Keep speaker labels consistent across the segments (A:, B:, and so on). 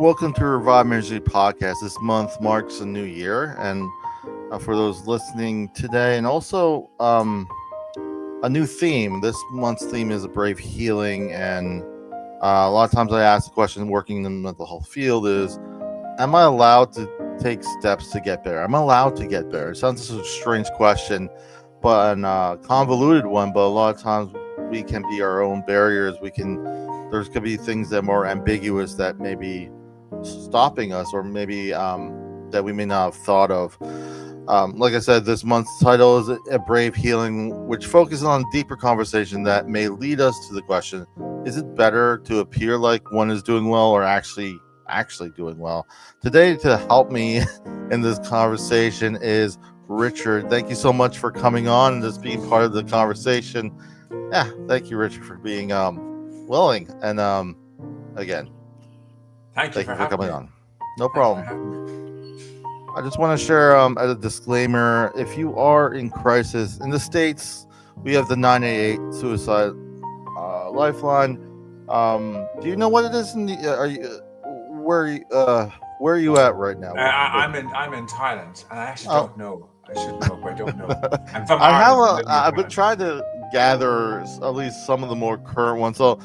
A: Welcome to Revive Ministries Podcast. This month marks a new year, and for those listening today, and also a new theme. This month's theme is a brave healing, and a lot of times I ask the question, working in the mental health field, is: am I allowed to take steps to get better? Am I allowed to get better? It sounds like a strange question, but a convoluted one. But a lot of times we can be our own barriers. There's could be things that are more ambiguous that may be stopping us, or maybe that we may not have thought of. Like I said, this month's title is a brave healing, which focuses on a deeper conversation that may lead us to the question: is it better to appear like one is doing well, or actually doing well? Today, to help me in this conversation is Richard. Thank you so much for coming on and just being part of the conversation. Yeah, thank you, Richard, for being willing, and again,
B: Thank you for
A: coming
B: me.
A: on. No problem. I just want to share as a disclaimer: if you are in crisis in the States, we have the 988 suicide lifeline. Do you know what it is? Where are you at right now?
B: I'm in Thailand, and I actually don't know. I should know, but I don't know. I'm from
A: I've been trying to gather at least some of the more current ones. So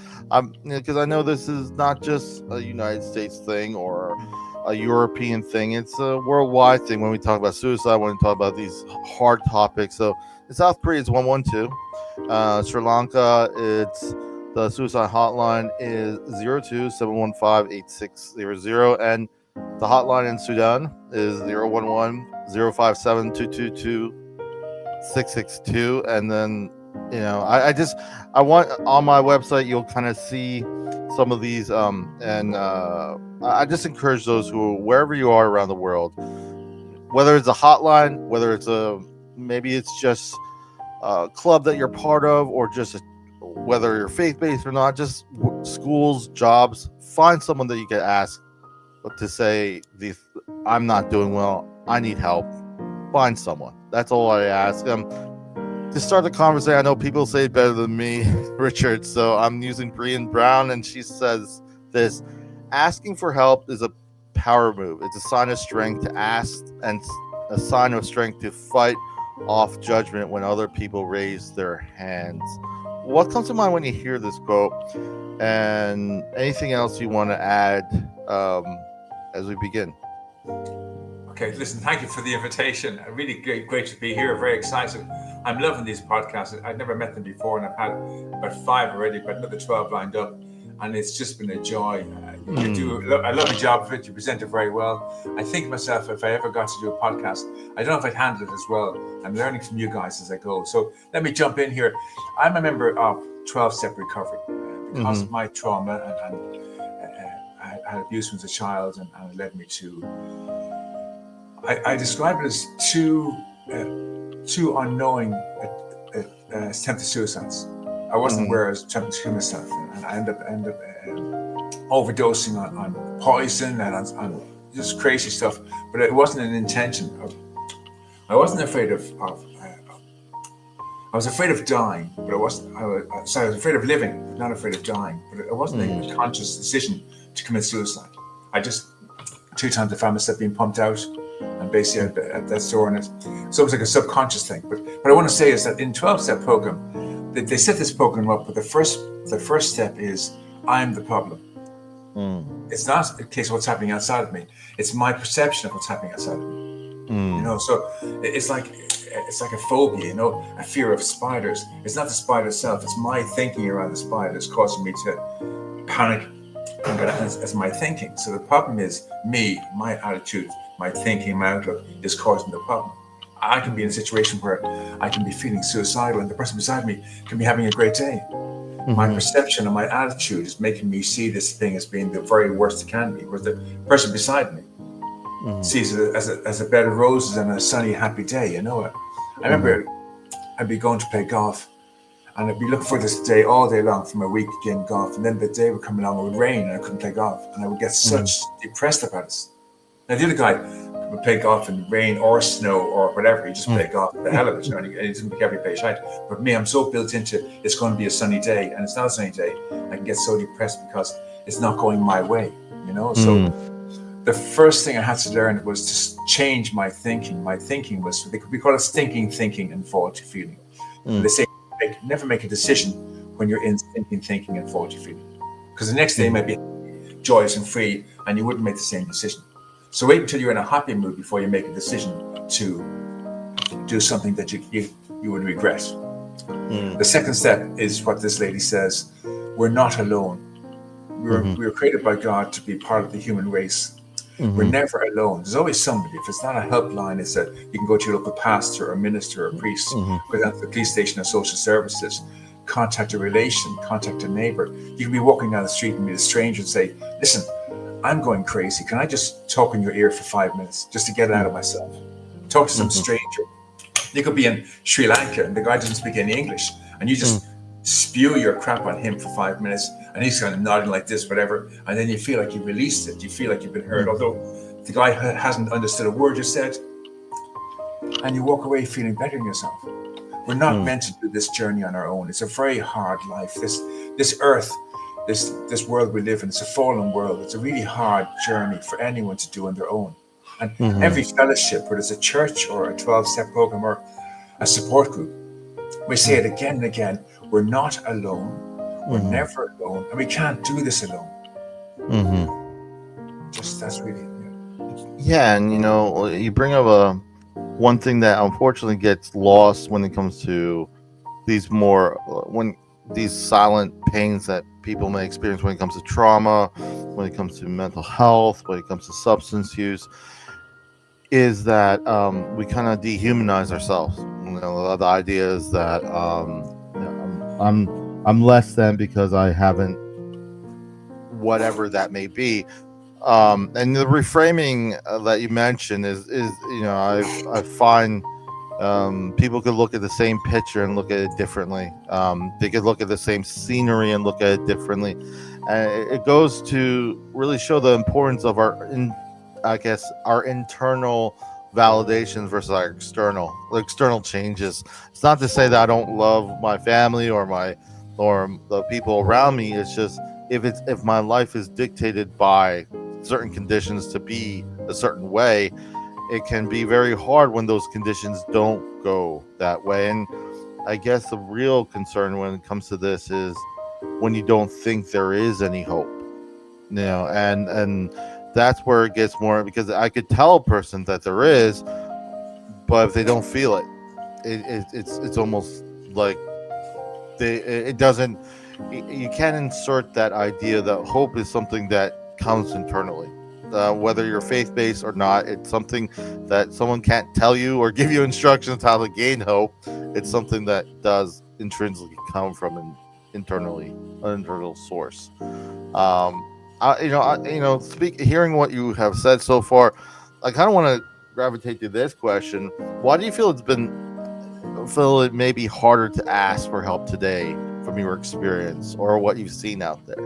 A: because I know this is not just a United States thing or a European thing. It's a worldwide thing when we talk about suicide, when we talk about these hard topics. So in South Korea, it's 112. Sri Lanka, it's the suicide hotline is 02-715-8600, and the hotline in Sudan is 011-057-222-662. And then, I want on my website, you'll kind of see some of these, and I just encourage those who, wherever you are around the world, whether it's a hotline, whether it's maybe it's just a club that you're part of, or just whether you're faith-based or not, just schools, jobs, find someone that you can ask to say, I'm not doing well, I need help. Find someone. That's all I ask. To start the conversation, I know people say it better than me, Richard, so I'm using Brené Brown, and she says this: asking for help is a power move. It's a sign of strength to ask, and a sign of strength to fight off judgment when other people raise their hands. What comes to mind when you hear this quote? And anything else you want to add as we begin?
B: Okay, listen, thank you for the invitation. Really great to be here. Very excited. I'm loving these podcasts. I've never met them before, and I've had about 5 already, but another 12 lined up. And it's just been a joy. You do a lovely job of it. You present it very well. I think myself, if I ever got to do a podcast, I don't know if I'd handle it as well. I'm learning from you guys as I go. So let me jump in here. I'm a member of 12-Step Recovery because of my trauma, and I had abuse when I was a child, and it led me to... I describe it as two unknowing attempted suicides. I wasn't aware I was attempting to kill myself, and I ended up overdosing on poison and on just crazy stuff. But it wasn't an intention. I wasn't afraid of I was afraid of dying, but I was afraid of living, but not afraid of dying. But it wasn't a conscious decision to commit suicide. I just 2 times I found myself being pumped out, and basically at that store, and so it was like a subconscious thing. But what I want to say is that in 12-step program, they set this program up, but the first step is I'm the problem. It's not a case of what's happening outside of me. It's my perception of what's happening outside of me. So it's like a phobia, a fear of spiders. It's not the spider itself. It's my thinking around the spider that's causing me to panic. As my thinking. So the problem is me, my attitude, my thinking, my outlook is causing the problem. I can be in a situation where I can be feeling suicidal, and the person beside me can be having a great day. My perception and my attitude is making me see this thing as being the very worst it can be, whereas the person beside me sees it as a bed of roses and a sunny, happy day. I remember I'd be going to play golf, and I'd be looking for this day all day long for my week game golf, and then the day would come along, it would rain, and I couldn't play golf, and I would get such depressed about it. Now the other guy would play golf in rain or snow or whatever. He just played golf for the hell of it, and he didn't care if he played shite. But me, I'm so built into it's going to be a sunny day, and it's not a sunny day. I can get so depressed because it's not going my way. you know. So
A: Mm.
B: the first thing I had to learn was to change my thinking. My thinking was, we call it stinking thinking and faulty feeling. And they
A: Mm.
B: say, never make a decision when you're in stinking thinking and faulty feeling, because the next day
A: Mm.
B: might be joyous and free, and you wouldn't make the same decision. So wait until you're in a happy mood before you make a decision to do something that you would regret.
A: Mm.
B: The second step is what this lady says: we're not alone.
A: Mhm.
B: We were created by God to be part of the human race. We're
A: Mhm.
B: never alone. There's always somebody. If it's not a helpline, it's that you can go to your local pastor or minister or priest,
A: Mhm.
B: go down to the police station or social services, contact a relation, contact a neighbor. You can be walking down the street and meet a stranger and say, listen, I'm going crazy. Can I just talk in your ear for 5 minutes just to get it out of myself? Talk to some
A: Mhm.
B: stranger. You could be in Sri Lanka and the guy doesn't speak any English, and you
A: Mm.
B: just spew your crap on him for 5 minutes, and he's kind of nodding like this, whatever, and then you feel like you released it. You feel like you've been heard, although the guy hasn't understood a word you said, and you walk away feeling better in yourself. We're not
A: Mm.
B: meant to do this journey on our own. It's a very hard life. This earth, this world we live in, it's a fallen world. It's a really hard journey for anyone to do on their own. And every fellowship, whether it's a church or a 12-step program or a support group, we say it again and again: we're not alone. We're
A: Mhm.
B: never alone, and we can't do this alone.
A: Mhm.
B: Just that's really it.
A: Yeah, and you bring up one thing that unfortunately gets lost when it comes to when these silent pains that people may experience when it comes to trauma, when it comes to mental health, when it comes to substance use, is that we kind of dehumanize ourselves. The idea is that I'm less than because I haven't, whatever that may be. And the reframing that you mentioned is I find people could look at the same picture and look at it differently. They could look at the same scenery and look at it differently. And it goes to really show the importance of our internal validations versus our external changes. It's not to say that I don't love my family or the people around me. It's just if my life is dictated by certain conditions to be a certain way, it can be very hard when those conditions don't go that way. And I guess the real concern when it comes to this is when you don't think there is any hope, and that's where it gets more, because I could tell a person that there is, but if they don't feel it's almost like it doesn't. You can't insert that idea that hope is something that comes internally. Whether you're faith-based or not, it's something that someone can't tell you or give you instructions how to gain hope. It's something that does intrinsically come from an internal source. Hearing what you have said so far, I kind of want to gravitate to this question: why do you feel it may be harder to ask for help today from your experience or what you've seen out there?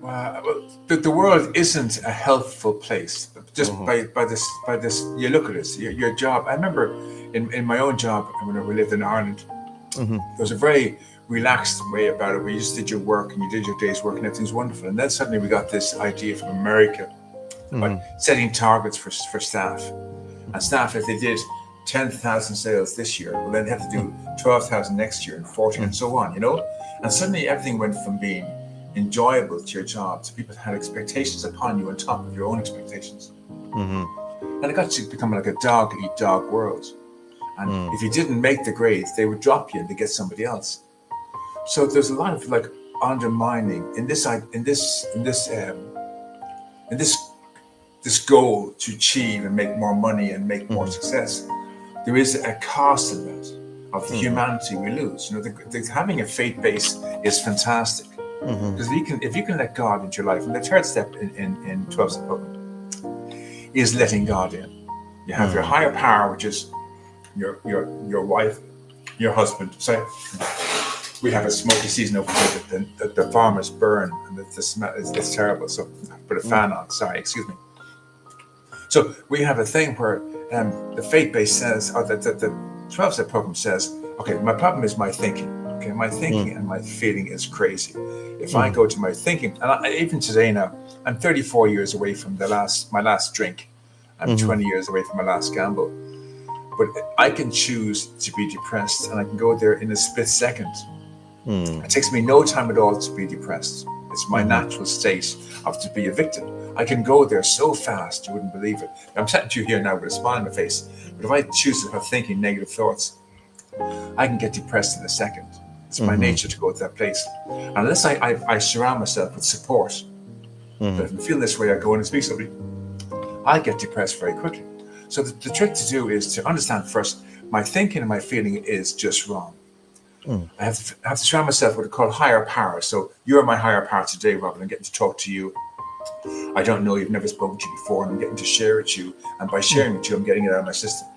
B: Well, the world isn't a helpful place. Just by this, you look at it. Your job. I remember in my own job when we lived in Ireland, there was a very relaxed way about it, where you just did your work and you did your day's work and everything's wonderful. And then suddenly we got this idea from America about setting targets for staff. And staff, if they did 10,000 sales this year, well, then they have to do 12,000 next year and 40 and so on, And suddenly everything went from being enjoyable to your job to people had expectations upon you on top of your own expectations. And it got to become like a dog eat dog world. And if you didn't make the grades, they would drop you and they get somebody else. So there's a lot of like undermining in this goal to achieve and make more money and make more success. There is a cost in that of the humanity we lose. Having a faith base is fantastic, because if you can let God into your life, and the third step in 12 step program is letting God in. You have your higher power, which is your wife, your husband. So we have a smoky season over here that the farmers burn, and the smell is terrible. So put a fan on. Sorry, excuse me. So we have a thing where the faith base says, or the 12-step program says, okay, my problem is my thinking. Okay, okay, my thinking and my feeling is crazy. If I go to my thinking, and even today now, I'm 34 years away from my last drink. I'm 20 years away from my last gamble. But I can choose to be depressed, and I can go there in a split second. It takes me no time at all to be depressed. It's my natural state of to be a victim. I can go there so fast, you wouldn't believe it. I'm chatting to you here now with a smile on my face. But if I choose to have thinking negative thoughts, I can get depressed in a second. It's my nature to go to that place. And unless I surround myself with support, that if I'm feeling this way, I go in and speak to somebody, I get depressed very quickly. So the trick to do is to understand first, my thinking and my feeling is just wrong. I have to surround myself with what I call higher power. So you're my higher power today, Robin. I'm getting to talk to you. I don't know, you've never spoken to you before, and I'm getting to share with you. And by sharing with you, I'm getting it out of my system.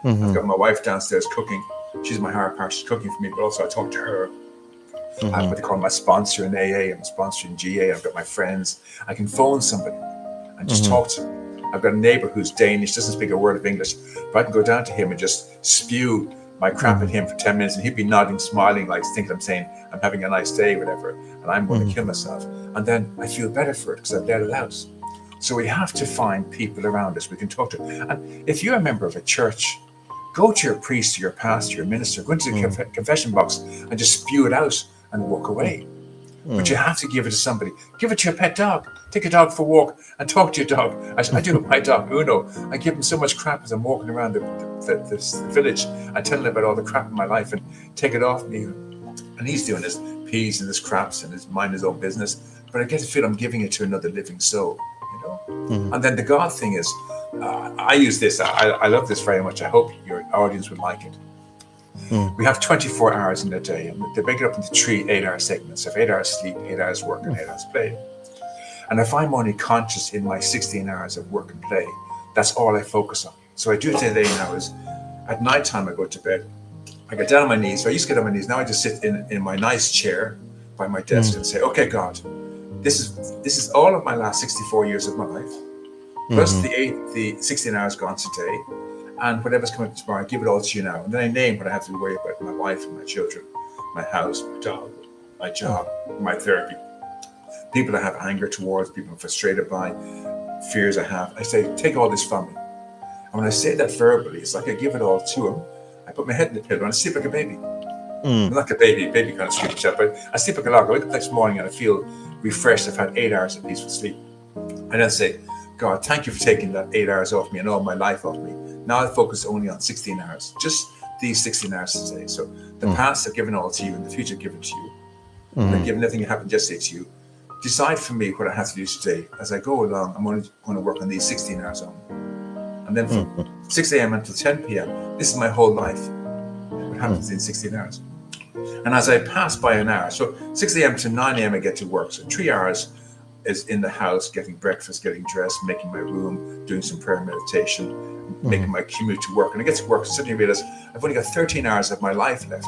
B: I've got my wife downstairs cooking. She's my higher power. She's cooking for me, but also I talk to her. I have what they call my sponsor in AA. I'm a sponsor in GA. I've got my friends. I can phone somebody and just talk to them. I've got a neighbor who's Danish, doesn't speak a word of English, but I can go down to him and just spew my crap at him for 10 minutes, and he'd be nodding, smiling, like thinking I'm saying I'm having a nice day, whatever, and I'm going to kill myself. And then I feel better for it because I've let it out. So we have to find people around us we can talk to. And if you're a member of a church, go to your priest, your pastor, your minister, go into the confession box and just spew it out and walk away. But you have to give it to somebody. Give it to your pet dog. Take a dog for a walk and talk to your dog. I do with my dog, Uno. I give him so much crap as I'm walking around the village. I tell him about all the crap in my life and take it off me. And he's doing his peas and his craps and his mind his own business. But I get to feel I'm giving it to another living soul, you know? And then the God thing is, I use this. I love this very much. I hope your audience would like it. We have 24 hours in a day, and they break it up into 3 8-hour segments of 8 hours sleep, 8 hours work, and 8 hours play. And if I'm only conscious in my 16 hours of work and play, that's all I focus on. So I do today now is at night time I go to bed. I get down on my knees. So I used to get on my knees. Now I just sit in my nice chair by my desk and say, okay, God, this is all of my last 64 years of my life, plus the 16 hours gone today. And whatever's coming tomorrow, I give it all to you now. And then I name what I have to worry about: my wife and my children, my house, my dog, my job, my therapy, people I have anger towards, people I'm frustrated by, fears I have. I say, take all this from me. And when I say that verbally, it's like I give it all to him. I put my head in the pillow and I sleep like a baby. I'm not like a baby kind of sleep shut, but I sleep like a log. I wake up next morning and I feel refreshed. I've had 8 hours of peaceful sleep. And then I say, God, thank you for taking that 8 hours off me and all my life off me. Now I focus only on 16 hours, just these 16 hours today. So the past I've given all to you, and the future I've given to you. And I've given everything that happened yesterday to you. Decide for me what I have to do today. As I go along, I'm only going to work on these 16 hours only. And then from 6 a.m. until 10 p.m., this is my whole life. What happens in 16 hours? And as I pass by an hour, so 6 a.m. to 9 a.m. I get to work. So 3 hours is in the house, getting breakfast, getting dressed, making my room, doing some prayer meditation, making my commute to work. And I get to work, suddenly I realize I've only got 13 hours of my life left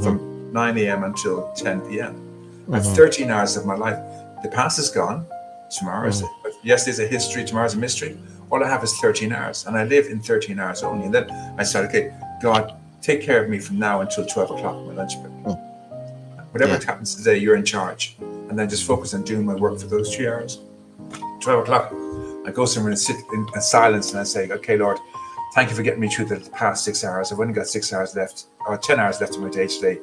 B: from 9 a.m. until 10 p.m. I have 13 hours of my life. The past is gone. Tomorrow is yesterday's a history, tomorrow's a mystery. All I have is 13 hours, and I live in 13 hours only. And then I start, okay, God, take care of me from now until 12 o'clock, my lunch break. Whatever happens today, you're in charge. And then just focus on doing my work for those 3 hours. 12 o'clock, I go somewhere and sit in silence and I say, okay, Lord, thank you for getting me through the past 6 hours. I've only got 6 hours left, or 10 hours left of my day today.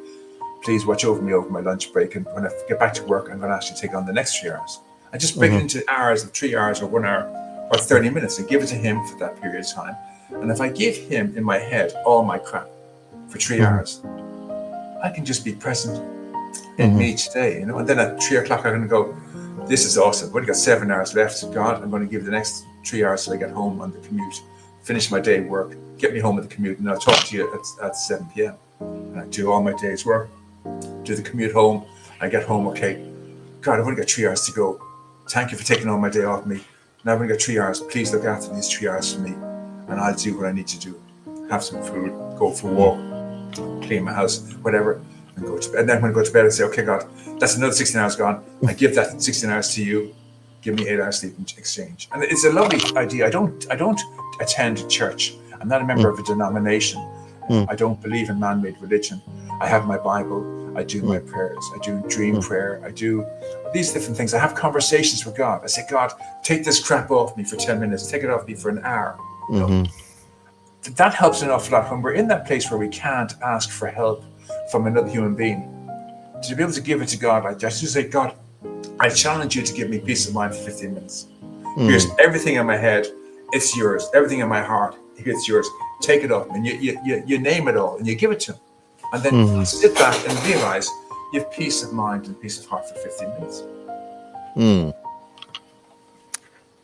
B: Please watch over me over my lunch break. And when I get back to work, I'm going to actually take on the next 3 hours. I just break it into hours of 3 hours or 1 hour or 30 minutes and give it to him for that period of time. And if I give him in my head all my crap for 3 hours, I can just be present in me today, you know. And then at 3 o'clock, I'm going to go, this is awesome. I've only got 7 hours left. God, I'm going to give the next 3 hours till I get home on the commute, finish my day work, get me home at the commute, and I'll talk to you at 7 p.m. And I do all my day's work, do the commute home. I get home, okay, God, I've only got 3 hours to go. Thank you for taking all my day off me. Now I've only got 3 hours. Please look after these 3 hours for me, and I'll do what I need to do. Have some food, go for a walk, clean my house, whatever. And go to bed. And then when I go to bed, I say, okay, God, that's another 16 hours gone. I give that 16 hours to you. Give me 8 hours sleep in exchange. And it's a lovely idea. I don't attend church. I'm not a member of a denomination. I don't believe in man-made religion. I have my Bible. I do my prayers. I do dream prayer. I do these different things. I have conversations with God. I say, God, take this crap off me for 10 minutes. Take it off me for an hour. You know? That helps an awful lot when we're in that place where we can't ask for help from another human being. To be able to give it to God, I just say, God, I challenge you to give me peace of mind for 15 minutes. Here's everything in my head. It's yours. Everything in my heart, it's yours. Take it off. And you name it all and you give it to him. And then sit back and realize you have peace of mind and peace of heart for 15 minutes.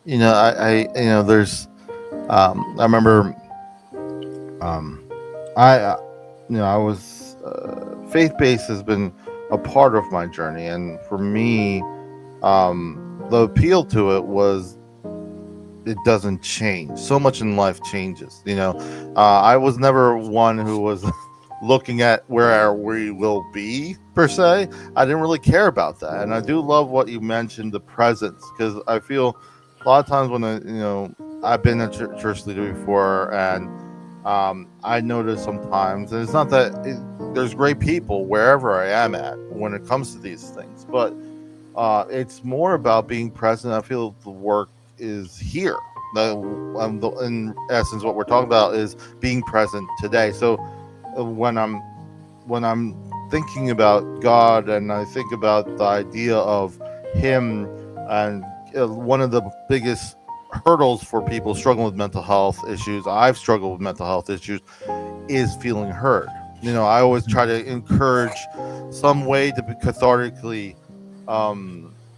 A: You know, I there's, I remember, I was, faith-based has been a part of my journey. And for me, the appeal to it was, it doesn't change. So much in life changes. I was never one who was looking at where we will be per se. I didn't really care about that. And I do love what you mentioned, the presence, because I feel a lot of times when I've been a church leader before, and I notice sometimes, and it's not that there's great people wherever I am at when it comes to these things, but it's more about being present. I feel the work is here. In essence, what we're talking about is being present today. So when I'm thinking about God, and I think about the idea of Him, and one of the biggest hurdles for people struggling with mental health issues, I've struggled with mental health issues, is feeling heard. I always try to encourage some way to be cathartically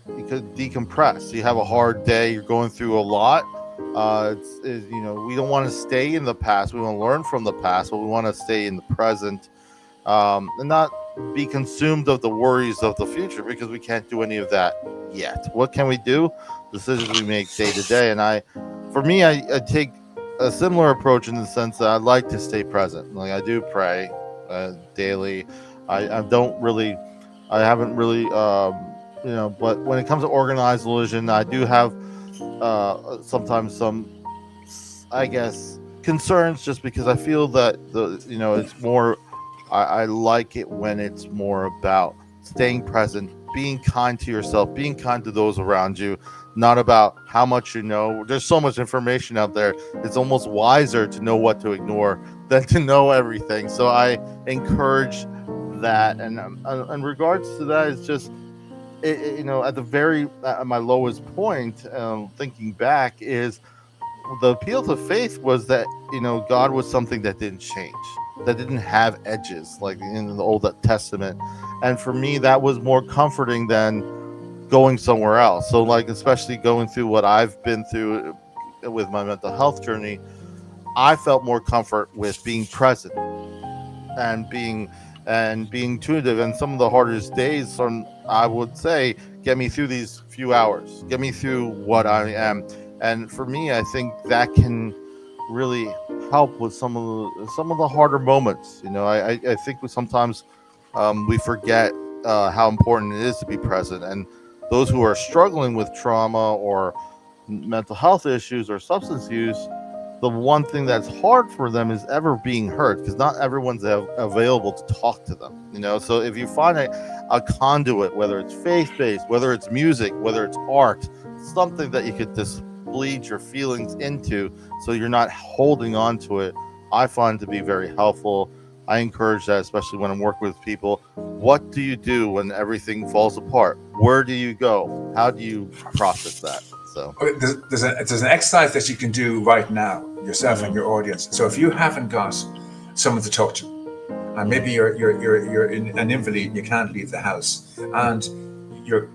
A: decompress. You have a hard day, you're going through a lot. We don't want to stay in the past. We want to learn from the past, but we want to stay in the present, and not be consumed of the worries of the future, because we can't do any of that yet. What can we do? Decisions we make day to day. And I take a similar approach in the sense that I like to stay present. Like, I do pray daily. I haven't really, but when it comes to organized religion, I do have sometimes some, I guess, concerns, just because I feel that it's more, I like it when it's more about staying present, being kind to yourself, being kind to those around you, not about how much you know. There's so much information out there. It's almost wiser to know what to ignore than to know everything. So I encourage that. And in regards to that, it's just, at my lowest point, thinking back, is the appeal to faith was that, God was something that didn't change, that didn't have edges like in the Old Testament. And for me, that was more comforting than going somewhere else. So, like, especially going through what I've been through with my mental health journey, I felt more comfort with being present and being intuitive. And some of the hardest days, I would say, get me through these few hours, get me through what I am. And for me, I think that can really help with some of the harder moments. I think sometimes we forget how important it is to be present. And those who are struggling with trauma or mental health issues or substance use, the one thing that's hard for them is ever being heard, because not everyone's available to talk to them. So if you find a conduit, whether it's faith-based, whether it's music, whether it's art, something that you could just bleed your feelings into, so you're not holding on to it, I find to be very helpful. I encourage that, especially when I'm working with people. What do you do when everything falls apart? Where do you go? How do you process that? So
B: there's an exercise that you can do right now, yourself and your audience. So if you haven't got someone to talk to, and maybe you're an invalid and you can't leave the house, and you're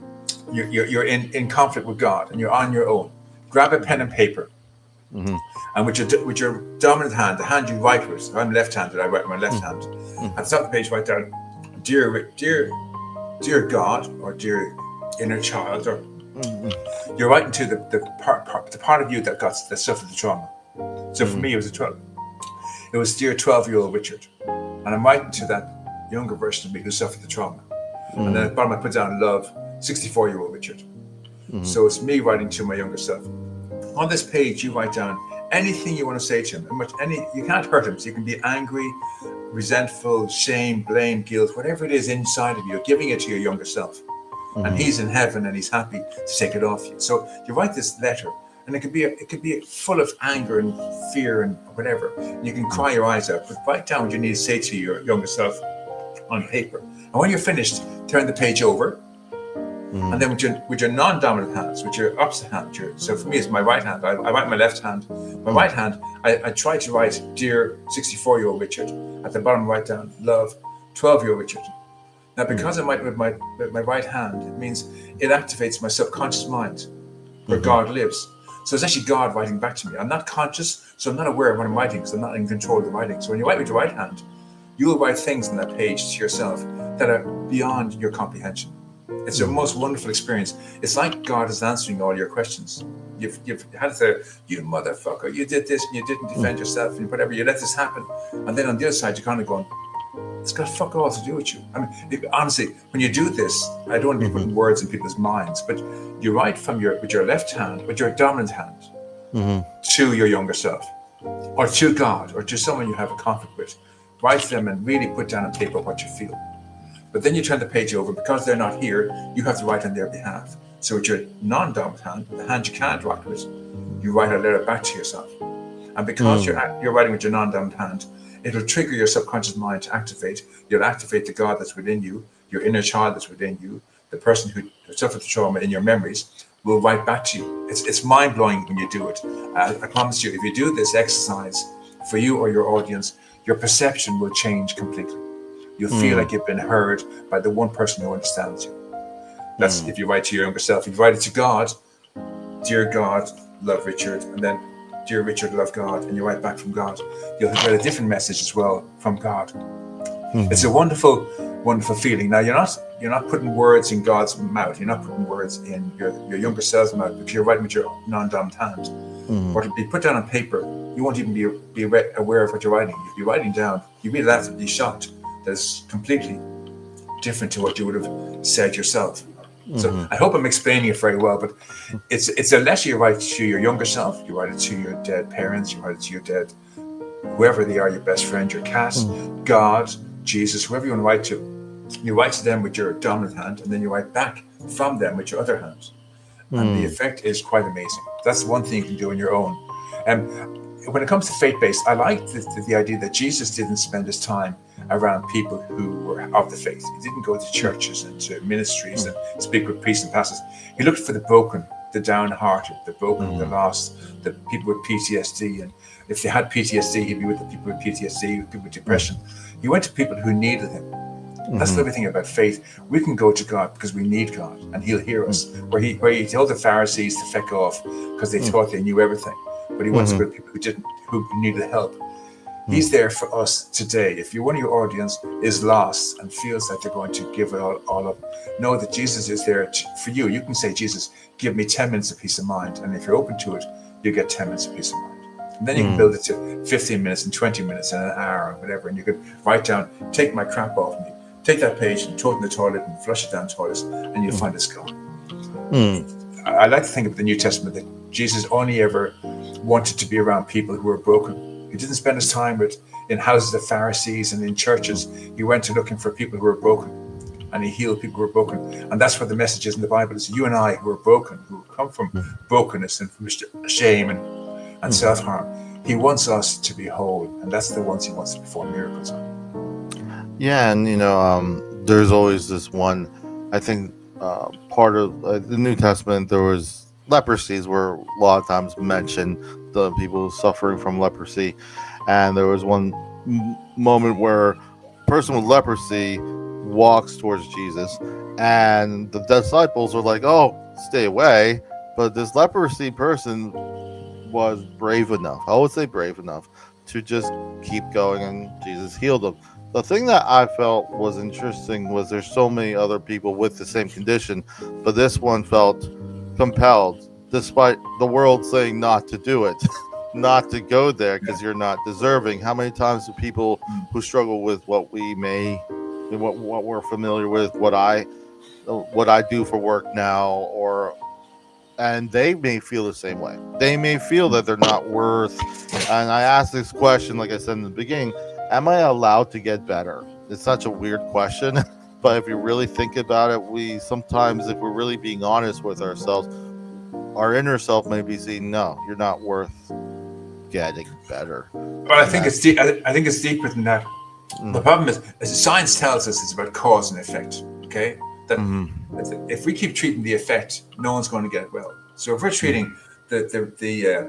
B: in conflict with God, and you're on your own, grab a pen and paper, and with your dominant hand, the hand you write with. I'm left-handed. I write with my left hand. At the top of the page, write down, dear God, or dear inner child, or you're writing to the part of you that suffered the trauma. So for me, it was dear 12-year-old Richard, and I'm writing to that younger version of me who suffered the trauma. And then at the bottom I put down love, 64-year-old Richard. So it's me writing to my younger self. On this page, you write down anything you want to say to him. You can't hurt him, so you can be angry, resentful, shame, blame, guilt, whatever it is inside of you, you're giving it to your younger self. And
A: Mhm.
B: he's in heaven and he's happy to take it off you. So you write this letter, and it could be full of anger and fear and whatever. And you can cry your eyes out, but write down what you need to say to your younger self on paper. And when you're finished, turn the page over.
A: Mhm.
B: And then with your non-dominant hands, with your opposite hand, so for me it's my right hand. I write my left hand. My right hand, I try to write, dear 64-year-old Richard. At the bottom, write down, love, 12-year-old Richard. Now, because I write with my right hand, it means it activates my subconscious mind where God lives. So it's actually God writing back to me. I'm not conscious, so I'm not aware of what I'm writing, because I'm not in control of the writing. So when you write with your right hand, you will write things on that page to yourself that are beyond your comprehension. It's a most wonderful experience. It's like God is answering all your questions. You've had to say, you motherfucker, you did this and you didn't defend yourself and whatever, you let this happen. And then on the other side, you're kind of going, it's got fuck all to do with you. I mean, honestly, when you do this, I don't want to be putting words in people's minds, but you write with your left hand, with your dominant hand, to your younger self, or to God, or to someone you have a conflict with. Write them and really put down on paper what you feel. But then you turn the page over, because they're not here, you have to write on their behalf. So with your non-dominant hand, the hand you can't write with, you write a letter back to yourself. And because you're writing with your non-dominant hand, it'll trigger your subconscious mind to activate. You'll activate the God that's within you, your inner child that's within you, the person who suffered the trauma in your memories will write back to you. It's mind-blowing when you do it. I promise you, if you do this exercise for you or your audience, your perception will change completely. You'll feel like you've been heard by the one person who understands you. That's if you write to your younger self. If you write it to God, dear God, love Richard, and then dear Richard, love God, and you write back from God, you'll get a different message as well from God. It's a wonderful, wonderful feeling. Now you're not putting words in God's mouth. You're not putting words in your younger self's mouth, because you're writing with your non-dominant hand. What will be put down on paper, you won't even be aware of what you're writing. You'll be writing down. You read it after, be shocked. That's completely different to what you would have said yourself. So I hope I'm explaining it very well, but it's a letter you write to your younger self. You write it to your dead parents. You write it to your dead, whoever they are, your best friend, your cat, God, Jesus, whoever you want to write to. You write to them with your dominant hand, and then you write back from them with your other hand. And the effect is quite amazing. That's one thing you can do on your own. And when it comes to faith-based, I like the idea that Jesus didn't spend his time around people who were of the faith. He didn't go to churches and to ministries and speak with priests and pastors. He looked for the broken, the downhearted, the broken, the lost, the people with PTSD. And if they had PTSD, he'd be with the people with PTSD, with people with depression. He went to people who needed him. That's the other thing about faith. We can go to God because we need God, and he'll hear us. Where he told the Pharisees to feck off because they thought they knew everything. But he wants to go to people who needed help. He's there for us today. If one of your audience is lost and feels that they're going to give it all up, know that Jesus is there for you. You can say, Jesus, give me 10 minutes of peace of mind. And if you're open to it, you get 10 minutes of peace of mind. And then you can build it to 15 minutes and 20 minutes and an hour or whatever. And you could write down, take my crap off me. Take that page and throw it in the toilet and flush it down the toilet, and you'll find it's gone. I like to think of the New Testament that Jesus only ever wanted to be around people who were broken. He didn't spend his time in houses of Pharisees and in churches. He went to looking for people who were broken, and he healed people who were broken. And that's what the message is in the Bible. It's you and I who are broken, who come from brokenness and from shame and self-harm. He wants us to be whole, and that's the ones he wants to perform miracles on.
A: Yeah, and there's always this one. I think part of the New Testament, there was leprosies were a lot of times mentioned, the people suffering from leprosy, and there was one moment where a person with leprosy walks towards Jesus, and the disciples are like, "Oh, stay away!" But this leprosy person was brave enough. I would say brave enough to just keep going, and Jesus healed him. The thing that I felt was interesting was there's so many other people with the same condition, but this one felt compelled, despite the world saying not to do it, not to go there because you're not deserving. How many times do people who struggle with what we're familiar with, what I do for work now, and they may feel the same way. They may feel that they're not worth. And I asked this question, like I said in the beginning, am I allowed to get better? It's such a weird question, but if you really think about it, we sometimes, if we're really being honest with ourselves, our inner self may be saying, no, you're not worth getting better.
B: But I think it's deep. I think it's deeper than that. The problem is, as science tells us, it's about cause and effect. Okay, that if we keep treating the effect, no one's going to get well. So if we're treating the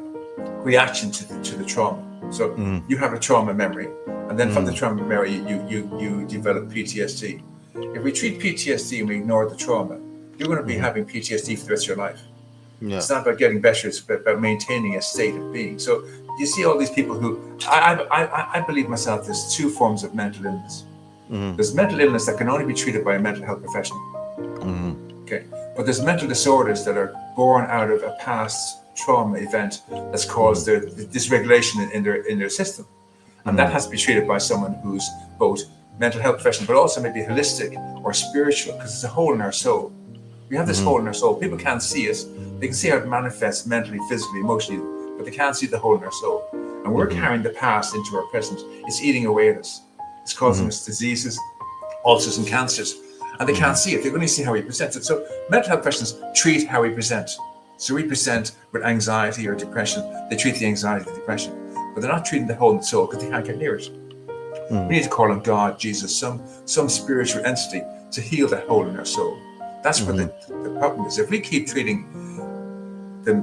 B: reaction to the trauma, so you have a trauma memory, and then from the trauma memory, you develop PTSD. If we treat PTSD and we ignore the trauma, you're going to be having PTSD for the rest of your life. Yeah. It's not about getting better; it's about maintaining a state of being. So you see all these people who I believe myself. There's two forms of mental illness. There's mental illness that can only be treated by a mental health professional. Okay, but there's mental disorders that are born out of a past trauma event that's caused the dysregulation in their system, and that has to be treated by someone who's both mental health professional, but also maybe holistic or spiritual, because it's a hole in our soul. We have this hole in our soul. People can't see it. They can see how it manifests mentally, physically, emotionally, but they can't see the hole in our soul. And we're carrying the past into our present. It's eating away at us. It's causing us diseases, ulcers and cancers. And they can't see it. They only see how we present it. So mental health professionals treat how we present. So we present with anxiety or depression. They treat the anxiety, the depression. But they're not treating the hole in the soul because they can't get near it. We need to call on God, Jesus, some spiritual entity to heal that hole in our soul. That's where the problem is. If we keep treating the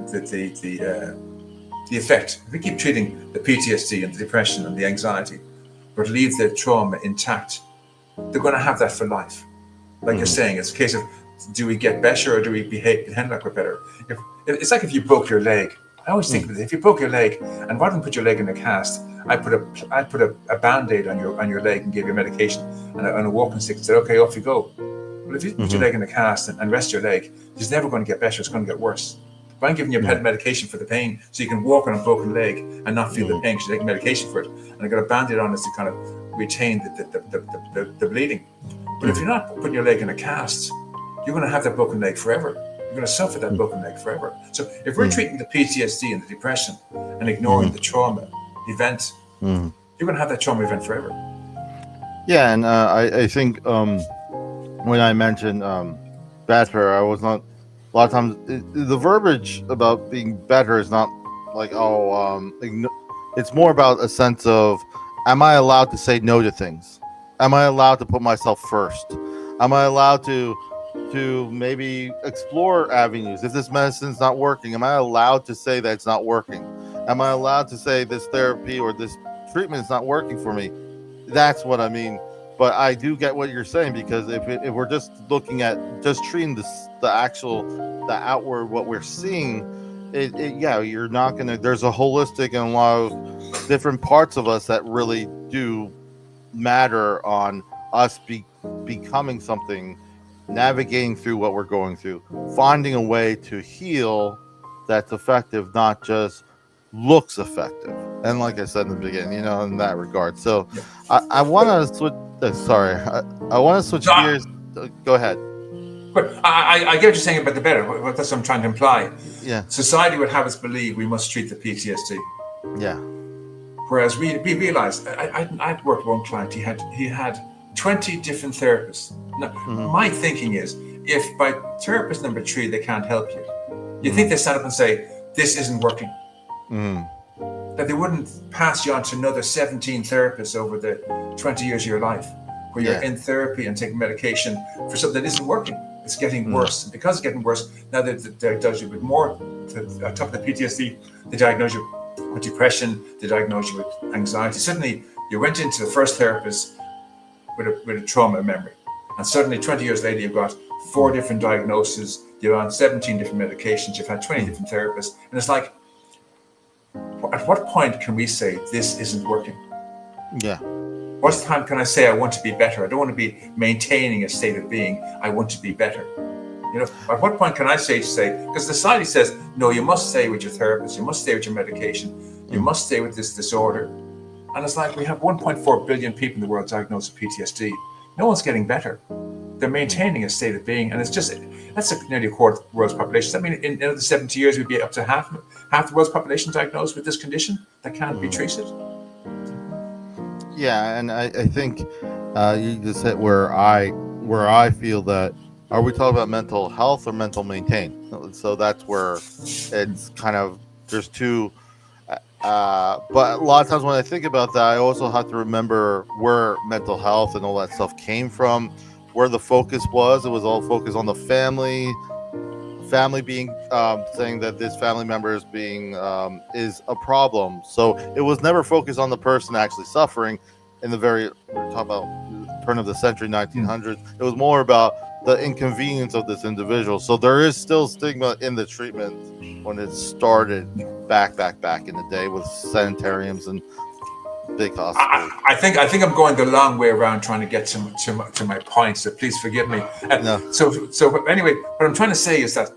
B: effect, if we keep treating the PTSD and the depression and the anxiety, but leave the trauma intact, they're going to have that for life. Like you're saying, it's a case of, do we get better or do we behave like we're better? It's like if you broke your leg. I always think of it, if you broke your leg, and rather than put your leg in a cast, I put a Band-Aid on your leg and gave you medication and a walking stick and said, okay, off you go. Well, if you put your leg in a cast and rest your leg, it's never going to get better, it's going to get worse. But I'm giving you medication for the pain so you can walk on a broken leg and not feel the pain because you're taking medication for it. And I got a Band-Aid on it to kind of retain the bleeding. But if you're not putting your leg in a cast, you're going to have that broken leg forever. You're going to suffer that broken leg forever. So if we're treating the PTSD and the depression and ignoring the trauma event, you're going to have that trauma event forever.
A: Yeah, and I think when I mentioned better, I was not. A lot of times, the verbiage about being better is not like it's more about a sense of, am I allowed to say no to things? Am I allowed to put myself first? Am I allowed to maybe explore avenues? If this medicine's not working, am I allowed to say that it's not working? Am I allowed to say this therapy or this treatment is not working for me? That's what I mean. But I do get what you're saying, because if we're just looking at just treating the outward, what we're seeing, you're not gonna. There's a holistic and a lot of different parts of us that really do matter on us becoming something, navigating through what we're going through, finding a way to heal that's effective, not just looks effective. And like I said in the beginning, in that regard. So I want to switch. I want to switch gears. Go ahead.
B: But I get what you're saying about the better. That's what I'm trying to imply.
A: Yeah.
B: Society would have us believe we must treat the PTSD.
A: Yeah.
B: Whereas we realized, I'd worked with one client. He had 20 different therapists. Now, my thinking is, if by therapist number 3 they can't help you, you think they stand up and say, this isn't working. That they wouldn't pass you on to another 17 therapists over the 20 years of your life, where you're in therapy and taking medication for something that isn't working. It's getting worse. And because it's getting worse, now they diagnose you with more, on top of the PTSD, they diagnose you with depression, they diagnose you with anxiety. Suddenly, you went into the first therapist with a trauma memory. And suddenly, 20 years later, you've got 4 different diagnoses, you're on 17 different medications, you've had 20 different therapists. And it's like, at what point can we say this isn't working?
A: Yeah.
B: What time can I say I want to be better? I don't want to be maintaining a state of being. I want to be better. At what point can I say, because society says, no, you must stay with your therapist, you must stay with your medication, you must stay with this disorder. And it's like we have 1.4 billion people in the world diagnosed with PTSD. No one's getting better. They're maintaining a state of being, and that's nearly a quarter of the world's population. Does that mean in another 70 years we'd be up to half the world's population diagnosed with this condition that can't be treated?
A: Yeah, and I think you just hit where I feel that, are we talking about mental health or mental maintain? So that's where it's kind of, there's two. But a lot of times when I think about that, I also have to remember where mental health and all that stuff came from, where the focus was. It was all focused on the family being saying that this family member is being is a problem. So it was never focused on the person actually suffering. In the very, we're talking about turn of the century, 1900s, it was more about the inconvenience of this individual. So there is still stigma in the treatment when it started back in the day with sanitariums and big hospitals.
B: I think I'm going the long way around trying to get to my point. So please forgive me.
A: No.
B: So anyway, what I'm trying to say is that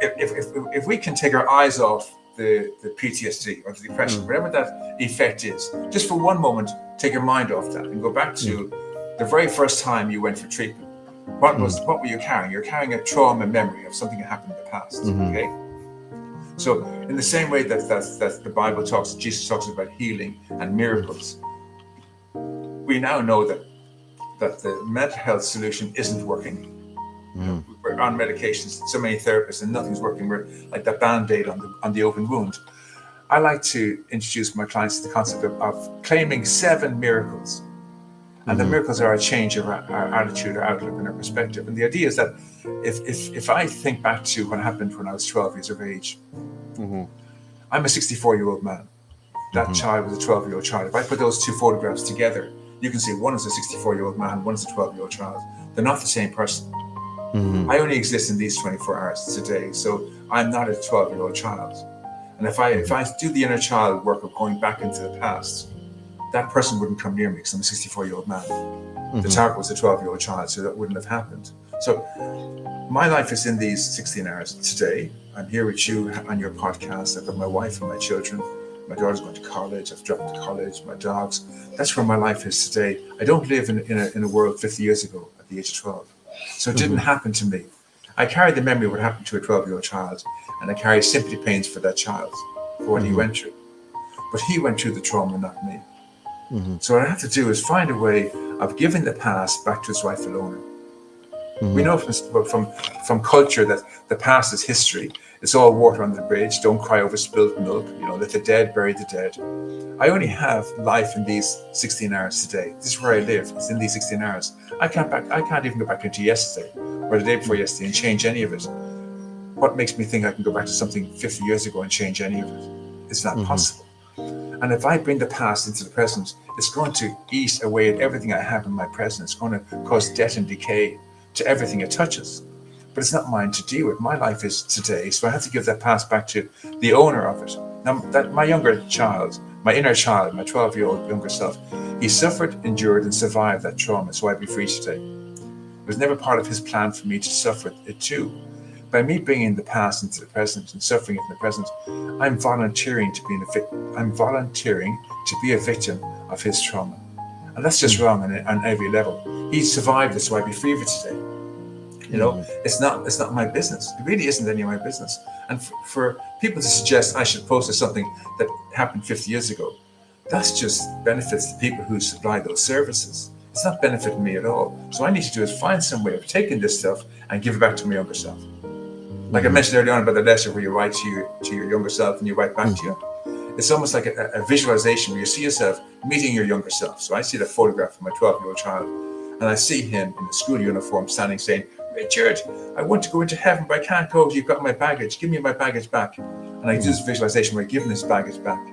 B: if we can take our eyes off the PTSD or the depression, whatever that effect is, just for one moment, take your mind off that and go back to the very first time you went for treatment. What were you carrying? You're carrying a trauma memory of something that happened in the past. Okay. So in the same way that the Bible talks, Jesus talks about healing and miracles, we now know that the mental health solution isn't working. We're on medications, so many therapists, and nothing's working. We're like that Band-Aid on the open wound. I like to introduce my clients to the concept of claiming 7 miracles. And the miracles are a change of our attitude, our outlook, and our perspective. And the idea is that if I think back to what happened when I was 12 years of age, I'm a 64-year-old man. That child was a 12-year-old child. If I put those two photographs together, you can see one is a 64-year-old man, one is a 12-year-old child. They're not the same person. I only exist in these 24 hours today, so I'm not a 12-year-old child. And if I do the inner child work of going back into the past, that person wouldn't come near me because I'm a 64-year-old man. The target was a 12-year-old child, so that wouldn't have happened. So my life is in these 16 hours today. I'm here with you on your podcast. I've got my wife and my children. My daughter's going to college. I've dropped to college. My dogs. That's where my life is today. I don't live in a world 50 years ago at the age of 12. So it didn't happen to me. I carry the memory of what happened to a 12-year-old child, and I carry sympathy pains for that child, for what he went through. But he went through the trauma, not me. So what I have to do is find a way of giving the past back to its rightful owner. We know from culture that the past is history. It's all water under the bridge. Don't cry over spilled milk. Let the dead bury the dead. I only have life in these 16 hours today. This is where I live. It's in these 16 hours. I can't even go back into yesterday or the day before yesterday and change any of it. What makes me think I can go back to something 50 years ago and change any of it? It's not possible. And if I bring the past into the present, it's going to eat away at everything I have in my present. It's going to cause death and decay to everything it touches. But it's not mine to deal with. My life is today, so I have to give that past back to the owner of it. Now, that my younger child, my inner child, my 12-year-old younger self, he suffered, endured, and survived that trauma, so I'd be free today. It was never part of his plan for me to suffer it too. By me bringing the past into the present and suffering it in the present, I'm volunteering to be a victim of his trauma. And that's just wrong on every level. He survived it, so I'd be free of it today. It's not my business. It really isn't any of my business. And for people to suggest I should post something that happened 50 years ago, that's just benefits the people who supply those services. It's not benefiting me at all. So what I need to do is find some way of taking this stuff and give it back to my younger self. Like I mentioned earlier on about the letter where you write to your younger self and you write back to you. It's almost like a visualization where you see yourself meeting your younger self. So I see the photograph of my 12-year-old child, and I see him in the school uniform standing saying, "Richard, I want to go into heaven, but I can't go. You've got my baggage. Give me my baggage back." And I do this visualization where I give him his baggage back.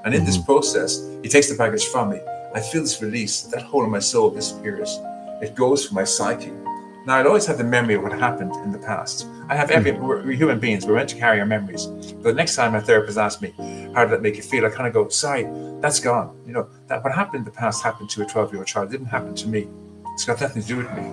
B: And in this process, he takes the baggage from me. I feel this release. That hole in my soul disappears. It goes from my psyche. Now, I'll always have the memory of what happened in the past. We're human beings. We're meant to carry our memories. But the next time my therapist asks me, how did that make you feel? I kind of go, sorry, that's gone. That what happened in the past happened to a 12-year-old child. It didn't happen to me. It's got nothing to do with me.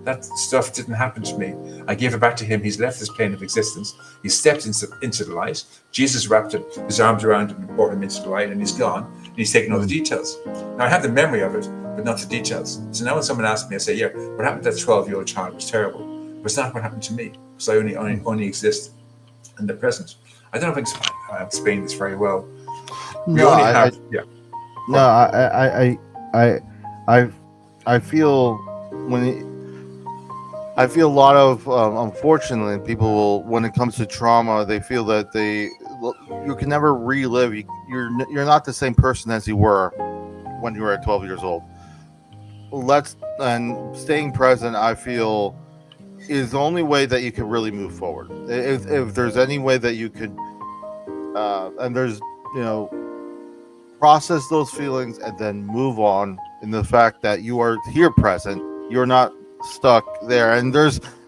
B: That stuff didn't happen to me. I gave it back to him. He's left this plane of existence. He stepped into the light. Jesus wrapped his arms around him and brought him into the light, and he's gone. And he's taken all the details. Now, I have the memory of it, but not the details. So now when someone asks me, I say, yeah, what happened to that 12-year-old child was terrible. But it's not what happened to me, because I only exist in the present. I don't know if I explained this very well.
A: I I I I feel when I feel a lot of unfortunately people will, when it comes to trauma, they feel that you can never relive. You're not the same person as you were when you were at 12 years old. Let's and staying present, I feel, is the only way that you can really move forward. If there's any way that you could, and there's, you know, process those feelings and then move on, in the fact that you are here present, you're not stuck there. And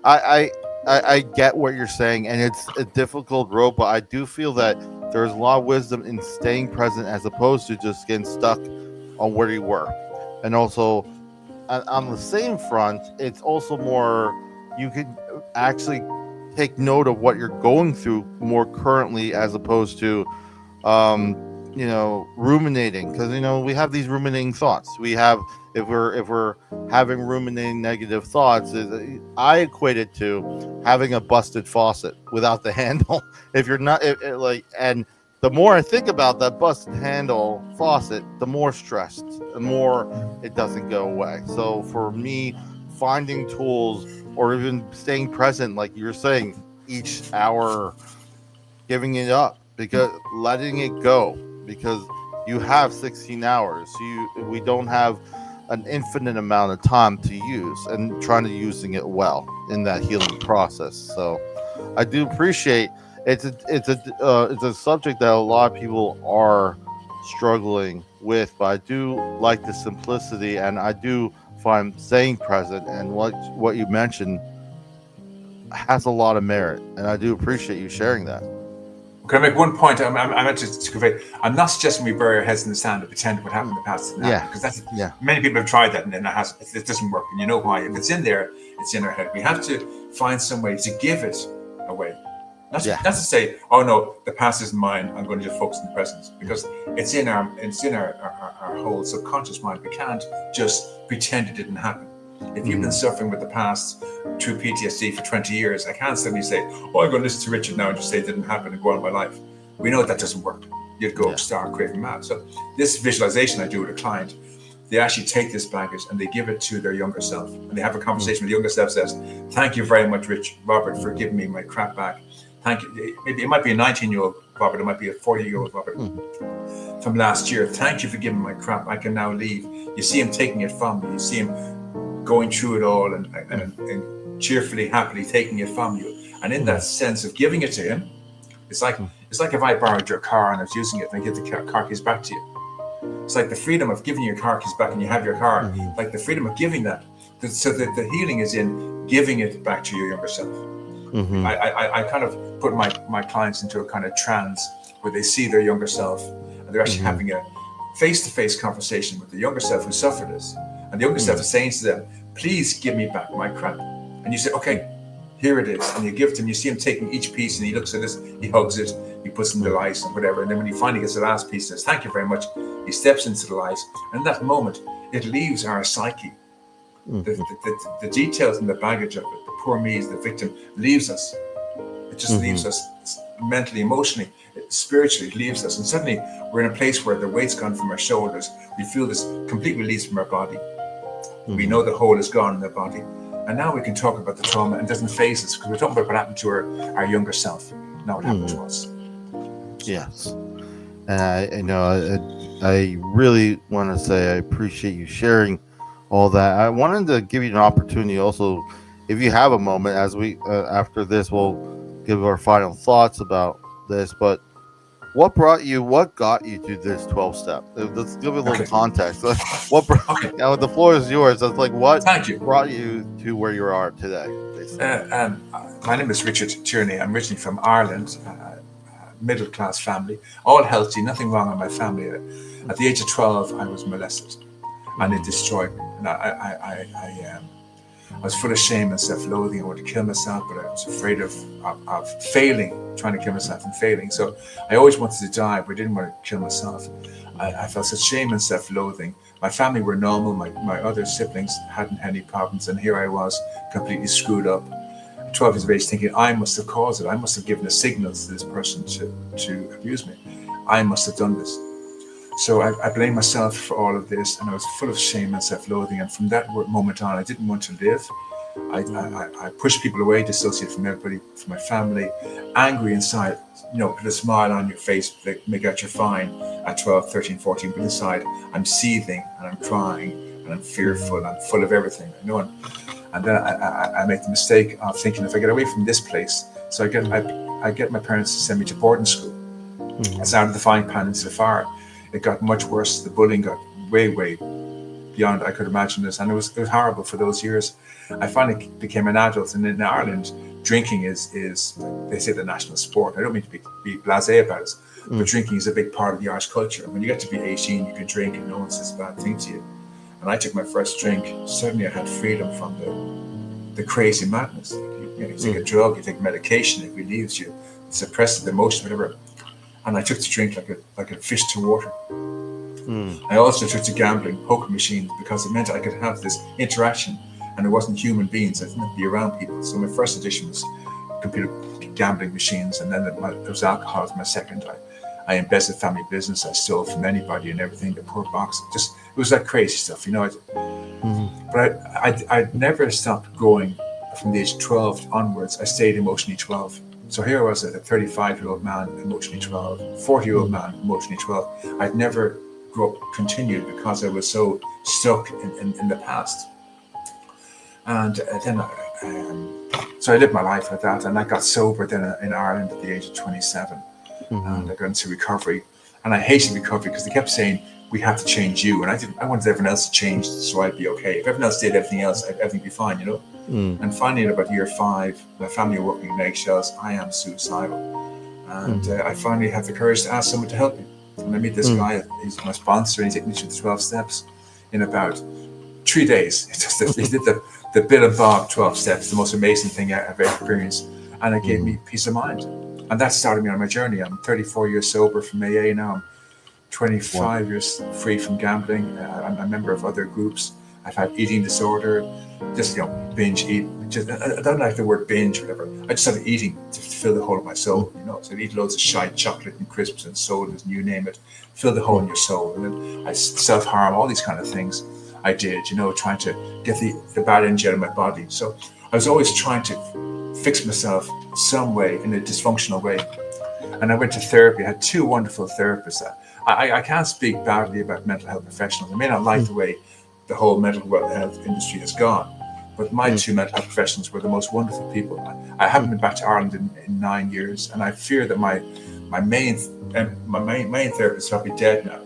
A: I get what you're saying, and it's a difficult road, but I do feel that there's a lot of wisdom in staying present as opposed to just getting stuck on where you were. And also, on the same front, it's also more, you can actually take note of what you're going through more currently, as opposed to um ruminating, because we have these ruminating thoughts. We have, if we're having ruminating negative thoughts, I equate it to having a busted faucet without the handle. If you're not like, and the more I think about that busted handle faucet, the more stressed, the more it doesn't go away. So for me, finding tools, or even staying present, like you're saying, each hour, giving it up, because letting it go, because you have 16 hours. We don't have an infinite amount of time to use, and trying to using it well in that healing process. So I do appreciate, it's a subject that a lot of people are struggling with, but I do like the simplicity, and I do find staying present, and what you mentioned has a lot of merit, and I do appreciate you sharing that.
B: Can I make one point? I meant to convey. I'm not suggesting we bury our heads in the sand and pretend what happened in the past didn't happen,
A: Yeah,
B: because that's
A: yeah,
B: many people have tried that, and it doesn't work. And you know why? If it's in there, it's in our head. We have to find some way to give it away.
A: yeah.
B: Not to say, oh no, the past isn't mine. I'm going to just focus on the present, because it's in our whole subconscious mind. We can't just pretend it didn't happen. If you've been suffering with the past through PTSD for 20 years, I can't suddenly say, oh, I'm going to listen to Richard now and just say it didn't happen and go on my life. We know that doesn't work. You'd go stark craving mad. So this visualization I do with a client, they actually take this baggage and they give it to their younger self. And they have a conversation with the younger self, says, thank you very much, Robert, for giving me my crap back. Thank you. Maybe it might be a 19-year-old Robert, it might be a 40-year-old Robert from last year. Thank you for giving my crap. I can now leave. You see him taking it from you. You see him going through it all and cheerfully, happily taking it from you. And in that sense of giving it to him, it's like if I borrowed your car and I was using it and I give the car keys back to you. It's like the freedom of giving your car keys back and you have your car, like the freedom of giving that. So that the healing is in giving it back to your younger self. I kind of put my clients into a kind of trance where they see their younger self and they're actually having a face-to-face conversation with the younger self who suffered this. And the younger self is saying to them, please give me back my crap. And you say, okay, here it is. And you give it to him. You see him taking each piece and he looks at this, he hugs it, he puts in the light and whatever. And then when he finally gets the last piece, he says, thank you very much. He steps into the light. And in that moment, it leaves our psyche. The details and the baggage of it, the poor me as the victim, leaves us. It just leaves us mentally, emotionally, spiritually, it leaves us. And suddenly we're in a place where the weight's gone from our shoulders. We feel this complete release from our body. We know the hole is gone in the body. And now we can talk about the trauma and it doesn't phase us, because we're talking about what happened to our younger self, not what happened to us.
A: Yes. And I really want to say I appreciate you sharing all that. I wanted to give you an opportunity also, if you have a moment, as we after this we'll give our final thoughts about this, but what got you to this 12 step? Let's give it a little context. What brought, now the floor is yours. It's like, what brought you to where you are today?
B: My name is Richard Tierney. I'm originally from Ireland, middle class family, all healthy, nothing wrong in my family. At the age of 12, I was molested and it destroyed me. And I was full of shame and self-loathing. I wanted to kill myself, but I was afraid of failing, trying to kill myself and failing. So I always wanted to die, but I didn't want to kill myself. I felt such shame and self-loathing. My family were normal. My other siblings hadn't had any problems. And here I was, completely screwed up. At 12 years of age, thinking I must have caused it. I must have given a signal to this person to abuse me. I must have done this. So I blame myself for all of this, and I was full of shame and self-loathing. And from that moment on, I didn't want to live. I pushed people away, dissociated from everybody, from my family, angry inside, put a smile on your face, make out you're fine at 12, 13, 14, but inside I'm seething and I'm crying and I'm fearful and I'm full of everything. And then I make the mistake of thinking, if I get away from this place, so I get my parents to send me to boarding school. It's out of the frying pan into the fire. It got much worse. The bullying got way, way beyond I could imagine this, and it was horrible for those years. I finally became an adult, and in Ireland, drinking is they say the national sport. I don't mean to be blasé about it, but drinking is a big part of the Irish culture. When you get to be 18, you can drink, and no one says a bad thing to you. And I took my first drink. Suddenly, I had freedom from the crazy madness. You take a drug, you take medication, it relieves you, it suppresses the emotion, whatever. And I took to drink like a fish to water. I also took to gambling, poker machines, because it meant I could have this interaction, and it wasn't human beings. I didn't be around people. So my first addiction was computer gambling machines, and then there was alcohol as my second. I embezzled family business. I stole from anybody and everything. The poor box. It was that crazy stuff, But I'd never stopped growing from the age of 12 onwards. I stayed emotionally 12. So here I was, a 35-year-old man, emotionally 12, 40-year-old man, emotionally 12. I'd never continued because I was so stuck in the past. And then so I lived my life like that, and I got sober then in Ireland at the age of 27. And I got into recovery, and I hated recovery because they kept saying, we have to change you. And I wanted everyone else to change so I'd be okay. If everyone else did everything else, everything would be fine, And finally, in about year 5, my family were working in eggshells. I am suicidal. And I finally had the courage to ask someone to help me. And I meet this guy, he's my sponsor, and he took me through the 12 steps in about 3 days. He did the Bill and Bob 12 steps, the most amazing thing I've ever experienced. And it gave me peace of mind. And that started me on my journey. I'm 34 years sober from AA now. I'm 25 years free from gambling. I'm a member of other groups. I've had eating disorder, just, binge eat. I don't like the word binge or whatever. I just started eating to fill the hole of my soul, So I'd eat loads of shite, chocolate and crisps and sodas and you name it, fill the hole in your soul. And then I self-harm, all these kind of things I did, trying to get the bad energy out of my body. So I was always trying to fix myself some way, in a dysfunctional way. And I went to therapy. I had 2 wonderful therapists. I can't speak badly about mental health professionals. I may not like the way the whole mental health industry has gone, but my 2 mental health professionals were the most wonderful people. I haven't been back to Ireland in 9 years, and I fear that my main therapist is probably dead now.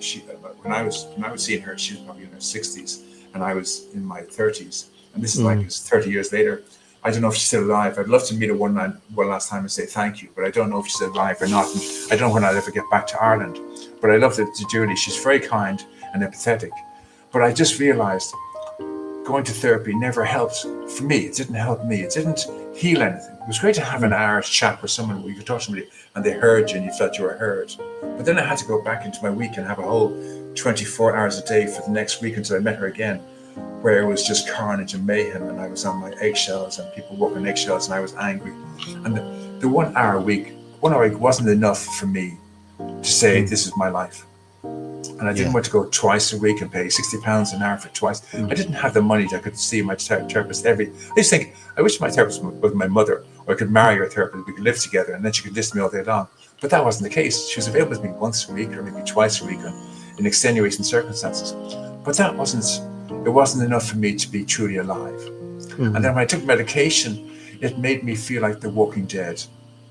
B: When I was seeing her, she was probably in her 60s, and I was in my 30s. And this is it's 30 years later. I don't know if she's still alive. I'd love to meet her one last time and say thank you, but I don't know if she's still alive or not. And I don't know when I'll ever get back to Ireland. But I love Julie. She's very kind and empathetic. But I just realized going to therapy never helped for me. It didn't help me. It didn't heal anything. It was great to have an hour's chat with someone where you could talk to somebody and they heard you and you felt you were heard. But then I had to go back into my week and have a whole 24 hours a day for the next week until I met her again, where it was just carnage and mayhem, and I was on my eggshells and people walking on eggshells and I was angry. And the 1 hour a week wasn't enough for me to say this is my life. And I didn't want to go twice a week and pay £60 an hour for twice. I didn't have the money that I could see my therapist I just think, I wish my therapist was my mother, or I could marry her therapist, we could live together, and then she could listen to me all day long. But that wasn't the case. She was available to me once a week or maybe twice a week in extenuating circumstances. But it wasn't enough for me to be truly alive. And then when I took medication, it made me feel like the walking dead.